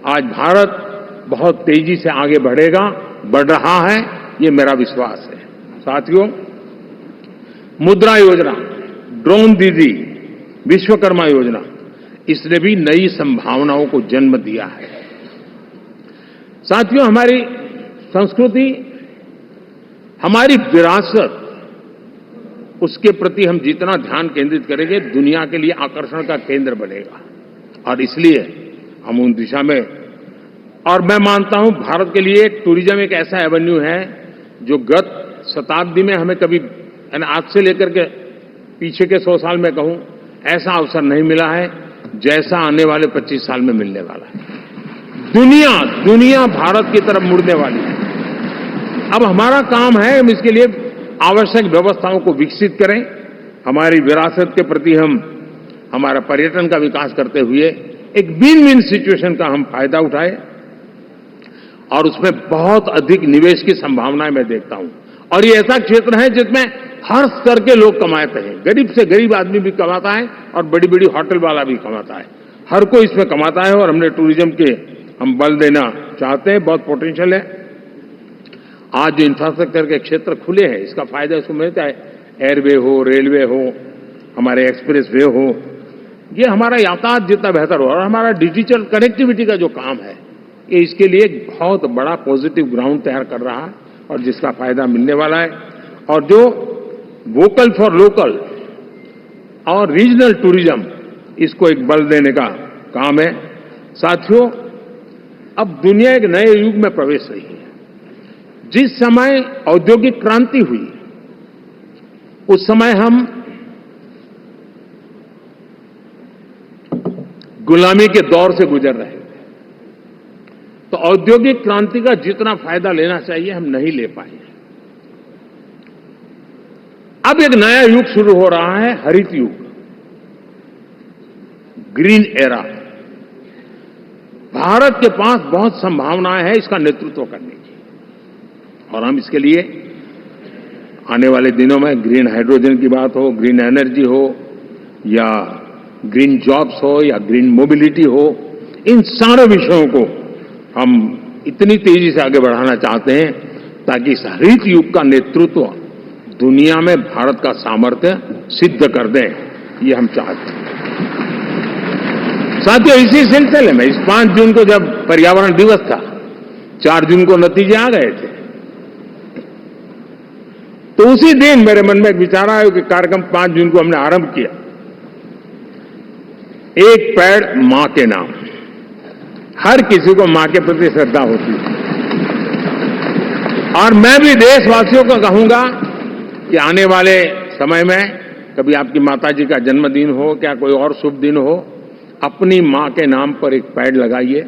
आज भारत बहुत तेजी से आगे बढ़ेगा, बढ़ रहा है, ये मेरा विश्वास है। साथियों, मुद्रा योजना, ड्रोन दीदी, विश्वकर्मा योजना, इसने भी नई संभावनाओं को जन्म दिया है। साथियों, हमारी संस्कृति, हमारी विरासत, उसके प्रति हम जितना ध्यान केंद्रित करेंगे, दुनिया के लिए आकर्षण का केंद्र बनेगा। और इसलिए हम उन दिशा में, और मैं मानता हूं भारत के लिए टूरिज्म एक ऐसा एवेन्यू है जो गत शताब्दी में हमें कभी, आज से लेकर के पीछे के 100 साल में कहूं, ऐसा अवसर नहीं मिला है जैसा आने वाले 25 साल में मिलने वाला है। दुनिया भारत की तरफ मुड़ने वाली है। अब हमारा काम है, हम इसके लिए आवश्यक व्यवस्थाओं को विकसित करें, हमारी विरासत के प्रति हम हमारा पर्यटन का विकास करते हुए एक विन विन सिचुएशन का हम फायदा उठाएं, और उसमें बहुत अधिक निवेश की संभावनाएं मैं देखता हूं। और ये ऐसा क्षेत्र है जिसमें हर स्तर के लोग कमाते हैं, गरीब से गरीब आदमी भी कमाता है और बड़ी बड़ी होटल वाला भी कमाता है, हर कोई इसमें कमाता है। और हमने टूरिज्म के हम बल देना चाहते हैं, बहुत पोटेंशियल है। आज जो इंफ्रास्ट्रक्चर के क्षेत्र खुले हैं, इसका फायदा इसको मिलता है। एयरवे हो, रेलवे हो, हमारे एक्सप्रेस वे हो, ये हमारा यातायात जितना बेहतर हो, और हमारा डिजिटल कनेक्टिविटी का जो काम है, ये इसके लिए एक बहुत बड़ा पॉजिटिव ग्राउंड तैयार कर रहा है, और जिसका फायदा मिलने वाला है। और जो वोकल फॉर लोकल और रीजनल टूरिज्म, इसको एक बल देने का काम है। साथियों, अब दुनिया एक नए युग में प्रवेश रही है। जिस समय औद्योगिक क्रांति हुई, उस समय हम गुलामी के दौर से गुजर रहे थे, तो औद्योगिक क्रांति का जितना फायदा लेना चाहिए हम नहीं ले पाए। अब एक नया युग शुरू हो रहा है, हरित युग, ग्रीन एरा। भारत के पास बहुत संभावनाएं हैं इसका नेतृत्व करने की, और हम इसके लिए आने वाले दिनों में ग्रीन हाइड्रोजन की बात हो, ग्रीन एनर्जी हो, या ग्रीन जॉब्स हो, या ग्रीन मोबिलिटी हो, इन सारे विषयों को हम इतनी तेजी से आगे बढ़ाना चाहते हैं ताकि इस हरित युग का नेतृत्व दुनिया में भारत का सामर्थ्य सिद्ध कर दें, ये हम चाहते हैं। साथियों, इसी सिलसिले में इस 5 जून को जब पर्यावरण दिवस था, 4 जून को नतीजे आ गए थे। तो उसी दिन मेरे मन में एक विचार आया कि कार्यक्रम 5 जून को हमने आरंभ किया, एक पेड़ मां के नाम। हर किसी को मां के प्रति श्रद्धा होती है, और मैं भी देशवासियों को कहूंगा कि आने वाले समय में कभी आपकी माताजी का जन्मदिन हो, क्या कोई और शुभ दिन हो, अपनी मां के नाम पर एक पेड़ लगाइए,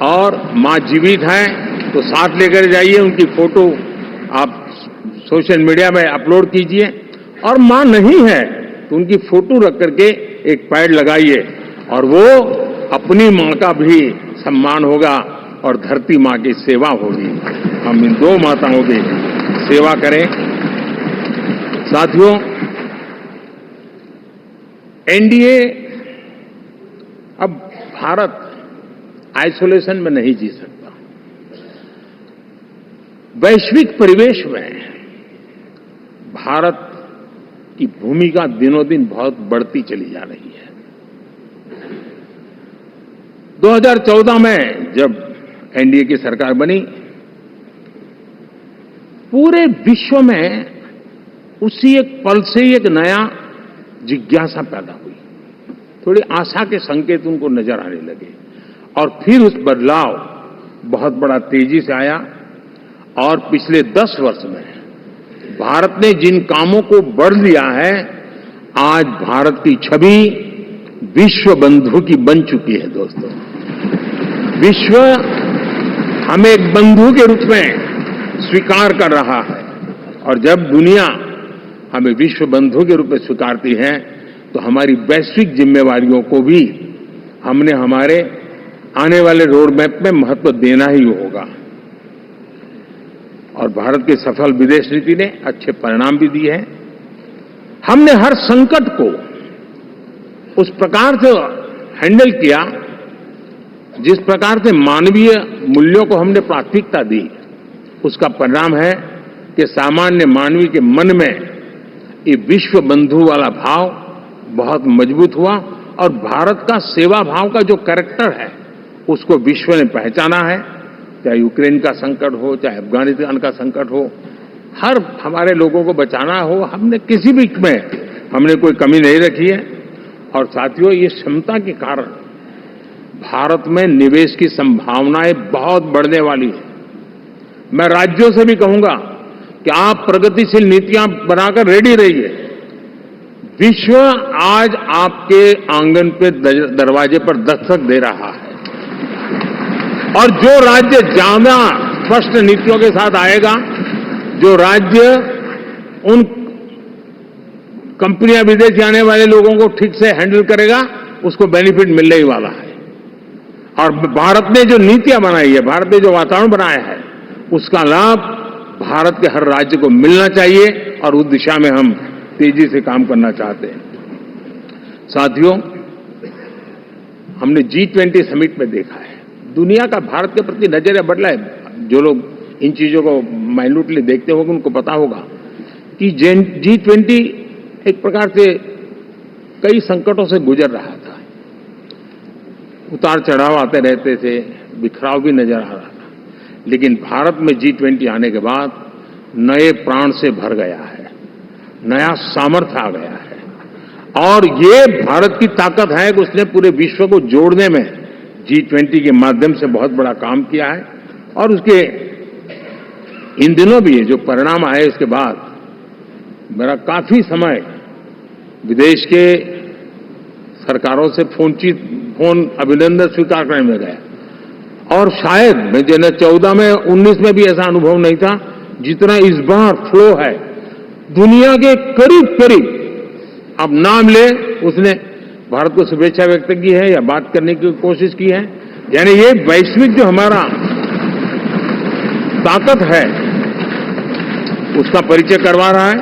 और मां जीवित हैं तो साथ लेकर जाइए, उनकी फोटो आप सोशल मीडिया में अपलोड कीजिए, और मां नहीं है तो उनकी फोटो रख करके एक पेड़ लगाइए, और वो अपनी मां का भी सम्मान होगा और धरती मां की सेवा होगी। हम इन 2 माताओं की सेवा करें। साथियों, एनडीए, अब भारत आइसोलेशन में नहीं जी सकता। वैश्विक परिवेश में भारत की भूमिका दिनों दिन बहुत बढ़ती चली जा रही है। 2014 में जब एनडीए की सरकार बनी, पूरे विश्व में उसी एक पल से ही एक नया जिज्ञासा पैदा हुई, थोड़ी आशा के संकेत उनको नजर आने लगे, और फिर उस बदलाव बहुत बड़ा तेजी से आया। और पिछले 10 वर्ष में भारत ने जिन कामों को बढ़ लिया है, आज भारत की छवि विश्व बंधु की बन चुकी है। दोस्तों, विश्व हमें एक बंधु के रूप में स्वीकार कर रहा है, और जब दुनिया हमें विश्व बंधु के रूप में स्वीकारती है तो हमारी वैश्विक जिम्मेवारियों को भी हमने हमारे आने वाले रोड मैप में महत्व देना ही होगा। और भारत की सफल विदेश नीति ने अच्छे परिणाम भी दिए हैं। हमने हर संकट को उस प्रकार से हैंडल किया जिस प्रकार से मानवीय मूल्यों को हमने प्राथमिकता दी। उसका परिणाम है कि सामान्य मानवी के मन में ये विश्व बंधु वाला भाव बहुत मजबूत हुआ, और भारत का सेवा भाव का जो कैरेक्टर है उसको विश्व ने पहचाना है। चाहे यूक्रेन का संकट हो, चाहे अफगानिस्तान का संकट हो, हर हमारे लोगों को बचाना हो, हमने किसी भी में हमने कोई कमी नहीं रखी है। और साथियों, ये क्षमता के कारण भारत में निवेश की संभावनाएं बहुत बढ़ने वाली है। मैं राज्यों से भी कहूंगा कि आप प्रगतिशील नीतियां बनाकर रेडी रहिए। विश्व आज आपके आंगन पे दरवाजे पर दस्तक दे रहा है, और जो राज्य ज्यादा स्पष्ट नीतियों के साथ आएगा, जो राज्य उन कंपनियां विदेश आने वाले लोगों को ठीक से हैंडल करेगा, उसको बेनिफिट मिलने ही वाला है। और भारत ने जो नीतियां बनाई है, भारत ने जो वातावरण बनाया है, उसका लाभ भारत के हर राज्य को मिलना चाहिए, और उस दिशा में हम तेजी से काम करना चाहते हैं। साथियों, हमने G20 समिट में देखा है, दुनिया का भारत के प्रति नजरिया बदला है। जो लोग इन चीजों को माइन्यूटली देखते होंगे उनको पता होगा कि G20 एक प्रकार से कई संकटों से गुजर रहा था। उतार चढ़ाव आते रहते थे, बिखराव भी नजर आ रहा था, लेकिन भारत में G20 आने के बाद नए प्राण से भर गया है, नया सामर्थ्य आ गया है। और ये भारत की ताकत है कि उसने पूरे विश्व को जोड़ने में G20 के माध्यम से बहुत बड़ा काम किया है। और उसके इन दिनों भी जो परिणाम आए, इसके बाद मेरा काफी समय विदेश के सरकारों से फोन अभिनंदन स्वीकार करने में गया, और शायद मैं 14 में 19 में भी ऐसा अनुभव नहीं था जितना इस बार फ्लो है। दुनिया के करीब करीब, अब नाम ले, उसने भारत को शुभेच्छा व्यक्त की है या बात करने की कोशिश की है। यानी ये वैश्विक जो हमारा ताकत है उसका परिचय करवा रहा है,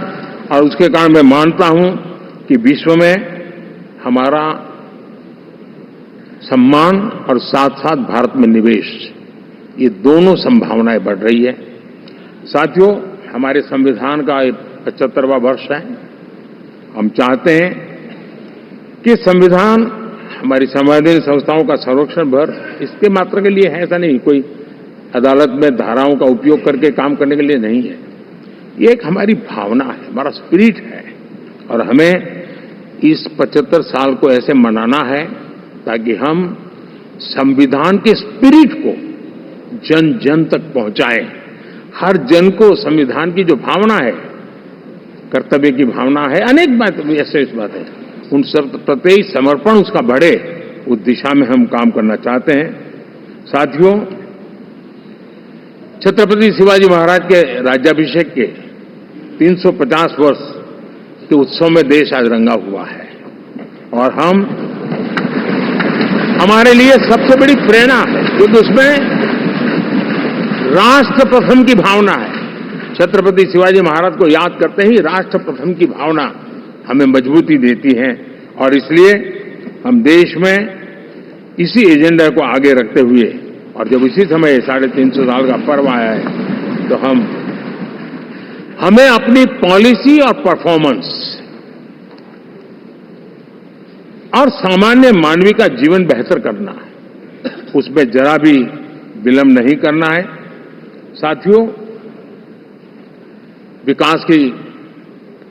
और उसके कारण मैं मानता हूं कि विश्व में हमारा सम्मान और साथ साथ भारत में निवेश, ये दोनों संभावनाएं बढ़ रही है। साथियों, हमारे संविधान का 75वां वर्ष है। हम चाहते हैं कि संविधान हमारी संवैधानिक संस्थाओं का संरक्षण भर इसके मात्र के लिए है, ऐसा नहीं। कोई अदालत में धाराओं का उपयोग करके काम करने के लिए नहीं है। ये एक हमारी भावना है, हमारा स्पिरिट है, और हमें इस 75 साल को ऐसे मनाना है ताकि हम संविधान के स्पिरिट को जन जन तक पहुंचाएं। हर जन को संविधान की जो भावना है, कर्तव्य की भावना है, अनेक बात ऐसे इस बात है, उन सब प्रति समर्पण उसका बढ़े, उस दिशा में हम काम करना चाहते हैं। साथियों, छत्रपति शिवाजी महाराज के राज्याभिषेक के 350 वर्ष के उत्सव में देश आज रंगा हुआ है, और हमारे लिए सबसे बड़ी प्रेरणा है, क्योंकि उसमें राष्ट्र प्रथम की भावना है। छत्रपति शिवाजी महाराज को याद करते ही राष्ट्र प्रथम की भावना हमें मजबूती देती है, और इसलिए हम देश में इसी एजेंडा को आगे रखते हुए, और जब इसी समय 350 साल का पर्व आया है, तो हमें अपनी पॉलिसी और परफॉर्मेंस और सामान्य मानवीय का जीवन बेहतर करना है, उसमें जरा भी विलंब नहीं करना है। साथियों, विकास की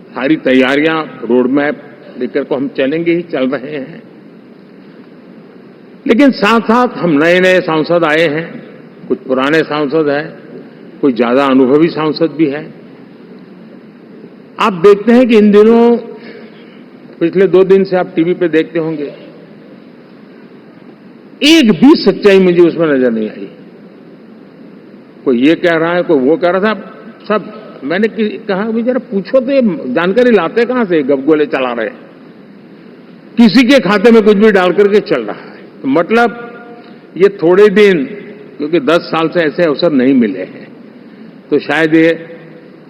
सारी तैयारियां, रोड मैप लेकर को हम चलेंगे ही, चल रहे हैं, लेकिन साथ साथ हम नए नए सांसद आए हैं, कुछ पुराने सांसद हैं, कुछ ज्यादा अनुभवी सांसद भी हैं। आप देखते हैं कि इन दिनों, पिछले 2 दिन से आप टीवी पे देखते होंगे, एक भी सच्चाई मुझे उसमें नजर नहीं आई। कोई ये कह रहा है, कोई वो कह रहा था, सब मैंने कहा भी जरा पूछो तो ये जानकारी लाते कहां से, गपगोले चला रहे, किसी के खाते में कुछ भी डाल करके चल रहा है। तो मतलब ये थोड़े दिन, क्योंकि 10 साल से ऐसे अवसर नहीं मिले हैं, तो शायद ये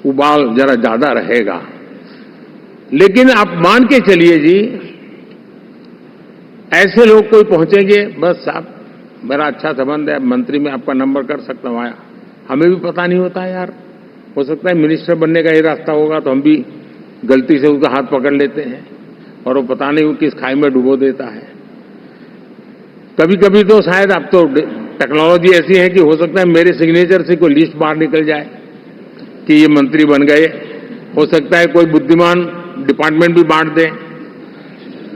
उबाल जरा ज्यादा रहेगा। लेकिन आप मान के चलिए जी, ऐसे लोग कोई पहुंचेंगे, बस साहब मेरा अच्छा संबंध है, मंत्री में आपका नंबर कर सकता हूं, आया, हमें भी पता नहीं होता यार, हो सकता है मिनिस्टर बनने का ये रास्ता होगा तो हम भी गलती से उसका हाथ पकड़ लेते हैं, और वो पता नहीं वो किस खाई में डुबो देता है। कभी कभी तो शायद अब तो टेक्नोलॉजी ऐसी है कि हो सकता है मेरे सिग्नेचर से कोई लिस्ट बाहर निकल जाए कि ये मंत्री बन गए, हो सकता है कोई बुद्धिमान डिपार्टमेंट भी बांट दे।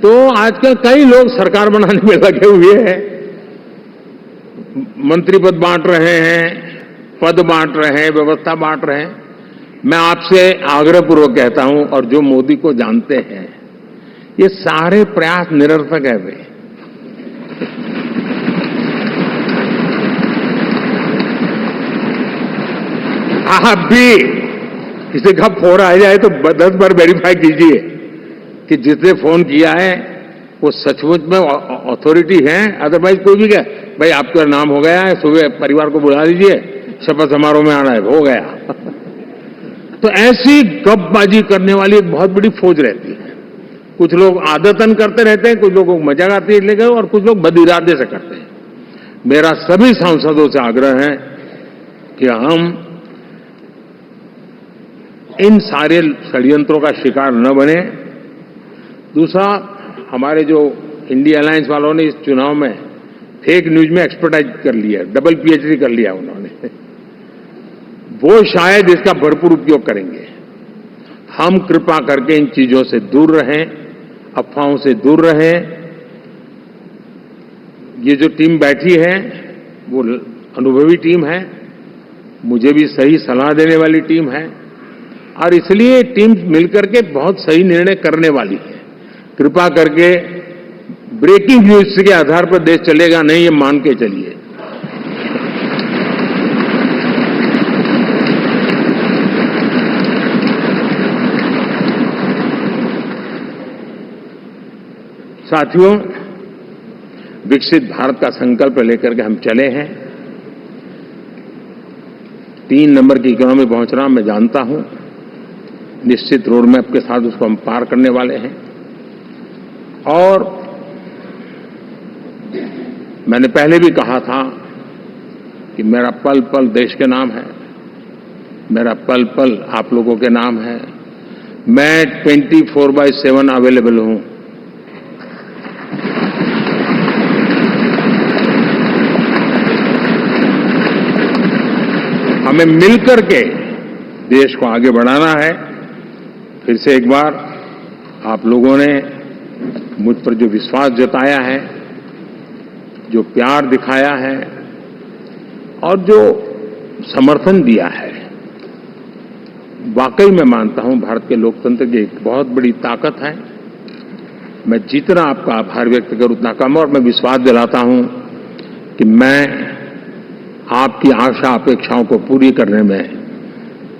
तो आजकल कई लोग सरकार बनाने में लगे हुए हैं, मंत्री पद बांट रहे हैं, पद बांट रहे हैं, व्यवस्था बांट रहे हैं। मैं आपसे आग्रहपूर्वक कहता हूं, और जो मोदी को जानते हैं, ये सारे प्रयास निरर्थक है। वे आप भी किसी का फोन आ जाए तो 10 बार वेरीफाई कीजिए कि जिसने फोन किया है वो सचमुच में अथॉरिटी है। अदरवाइज कोई भी कहे भाई आपका नाम हो गया है, सुबह परिवार को बुला लीजिए, शपथ समारोह में आना है, हो गया। तो ऐसी गपबाजी करने वाली एक बहुत बड़ी फौज रहती है। कुछ लोग आदतन करते रहते हैं, कुछ लोगों को मजाक आती है लेकर, और कुछ लोग बदइरादे से करते हैं। मेरा सभी सांसदों से आग्रह है कि हम इन सारे षड्यंत्रों का शिकार न बने। दूसरा, हमारे जो इंडिया अलायंस वालों ने इस चुनाव में फेक न्यूज में एक्सपर्टाइज कर लिया, डबल पीएचडी कर लिया उन्होंने, वो शायद इसका भरपूर उपयोग करेंगे। हम कृपा करके इन चीजों से दूर रहें, अफवाहों से दूर रहें। ये जो टीम बैठी है वो अनुभवी टीम है, मुझे भी सही सलाह देने वाली टीम है, और इसलिए टीम मिलकर के बहुत सही निर्णय करने वाली है। कृपा करके ब्रेकिंग न्यूज के आधार पर देश चलेगा नहीं, ये मान के चलिए। साथियों, विकसित भारत का संकल्प लेकर के हम चले हैं। 3 नंबर की इकोनॉमी पहुंचना मैं जानता हूं, निश्चित रोड मैप के साथ उसको हम पार करने वाले हैं। और मैंने पहले भी कहा था कि मेरा पल पल देश के नाम है, मेरा पल पल आप लोगों के नाम है। मैं 24/7 अवेलेबल हूं। हमें मिलकर के देश को आगे बढ़ाना है। फिर से एक बार आप लोगों ने मुझ पर जो विश्वास जताया है, जो प्यार दिखाया है और जो समर्थन दिया है, वाकई मैं मानता हूं भारत के लोकतंत्र की एक बहुत बड़ी ताकत है। मैं जितना आपका आभार व्यक्त करूं उतना कम, और मैं विश्वास दिलाता हूं कि मैं आपकी आशा अपेक्षाओं को पूरी करने में,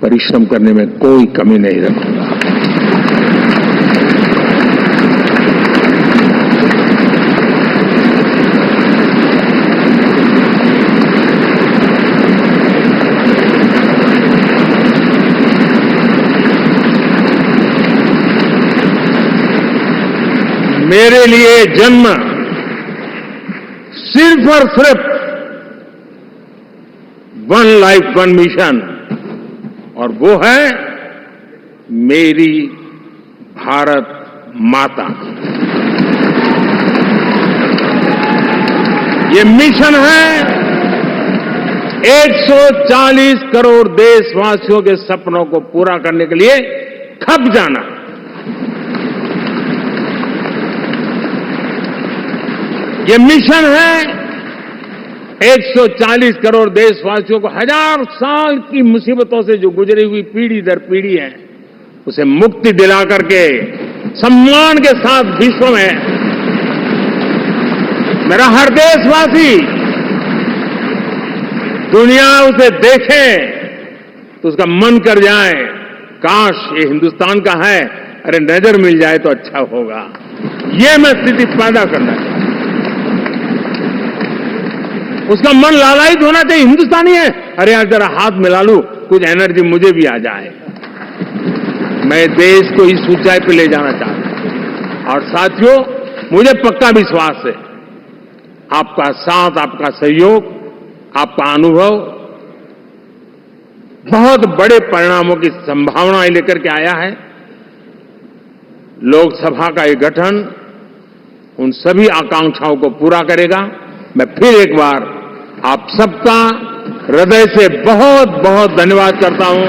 परिश्रम करने में कोई कमी नहीं रखूंगा। मेरे लिए जन्म सिर्फ और सिर्फ वन लाइफ वन मिशन, और वो है मेरी भारत माता। ये मिशन है 140 करोड़ देशवासियों के सपनों को पूरा करने के लिए खप जाना। ये मिशन है 140 करोड़ देशवासियों को हजार साल की मुसीबतों से जो गुजरी हुई पीढ़ी दर पीढ़ी है, उसे मुक्ति दिला करके सम्मान के साथ विश्व में मेरा हर देशवासी दुनिया उसे देखे तो उसका मन कर जाए, काश ये हिंदुस्तान का है, अरे नजर मिल जाए तो अच्छा होगा। ये मैं स्थिति पैदा करना चाहता हूं। उसका मन लालायित होना चाहिए, हिंदुस्तानी है, अरे यार जरा हाथ मिला लूं, कुछ एनर्जी मुझे भी आ जाए। मैं देश को इस ऊंचाई पे ले जाना चाहता हूं। और साथियों, मुझे पक्का विश्वास है आपका साथ, आपका सहयोग, आपका अनुभव बहुत बड़े परिणामों की संभावनाएं लेकर के आया है। लोकसभा का ये गठन उन सभी आकांक्षाओं को पूरा करेगा। मैं फिर एक बार आप सबका हृदय से बहुत बहुत धन्यवाद करता हूं।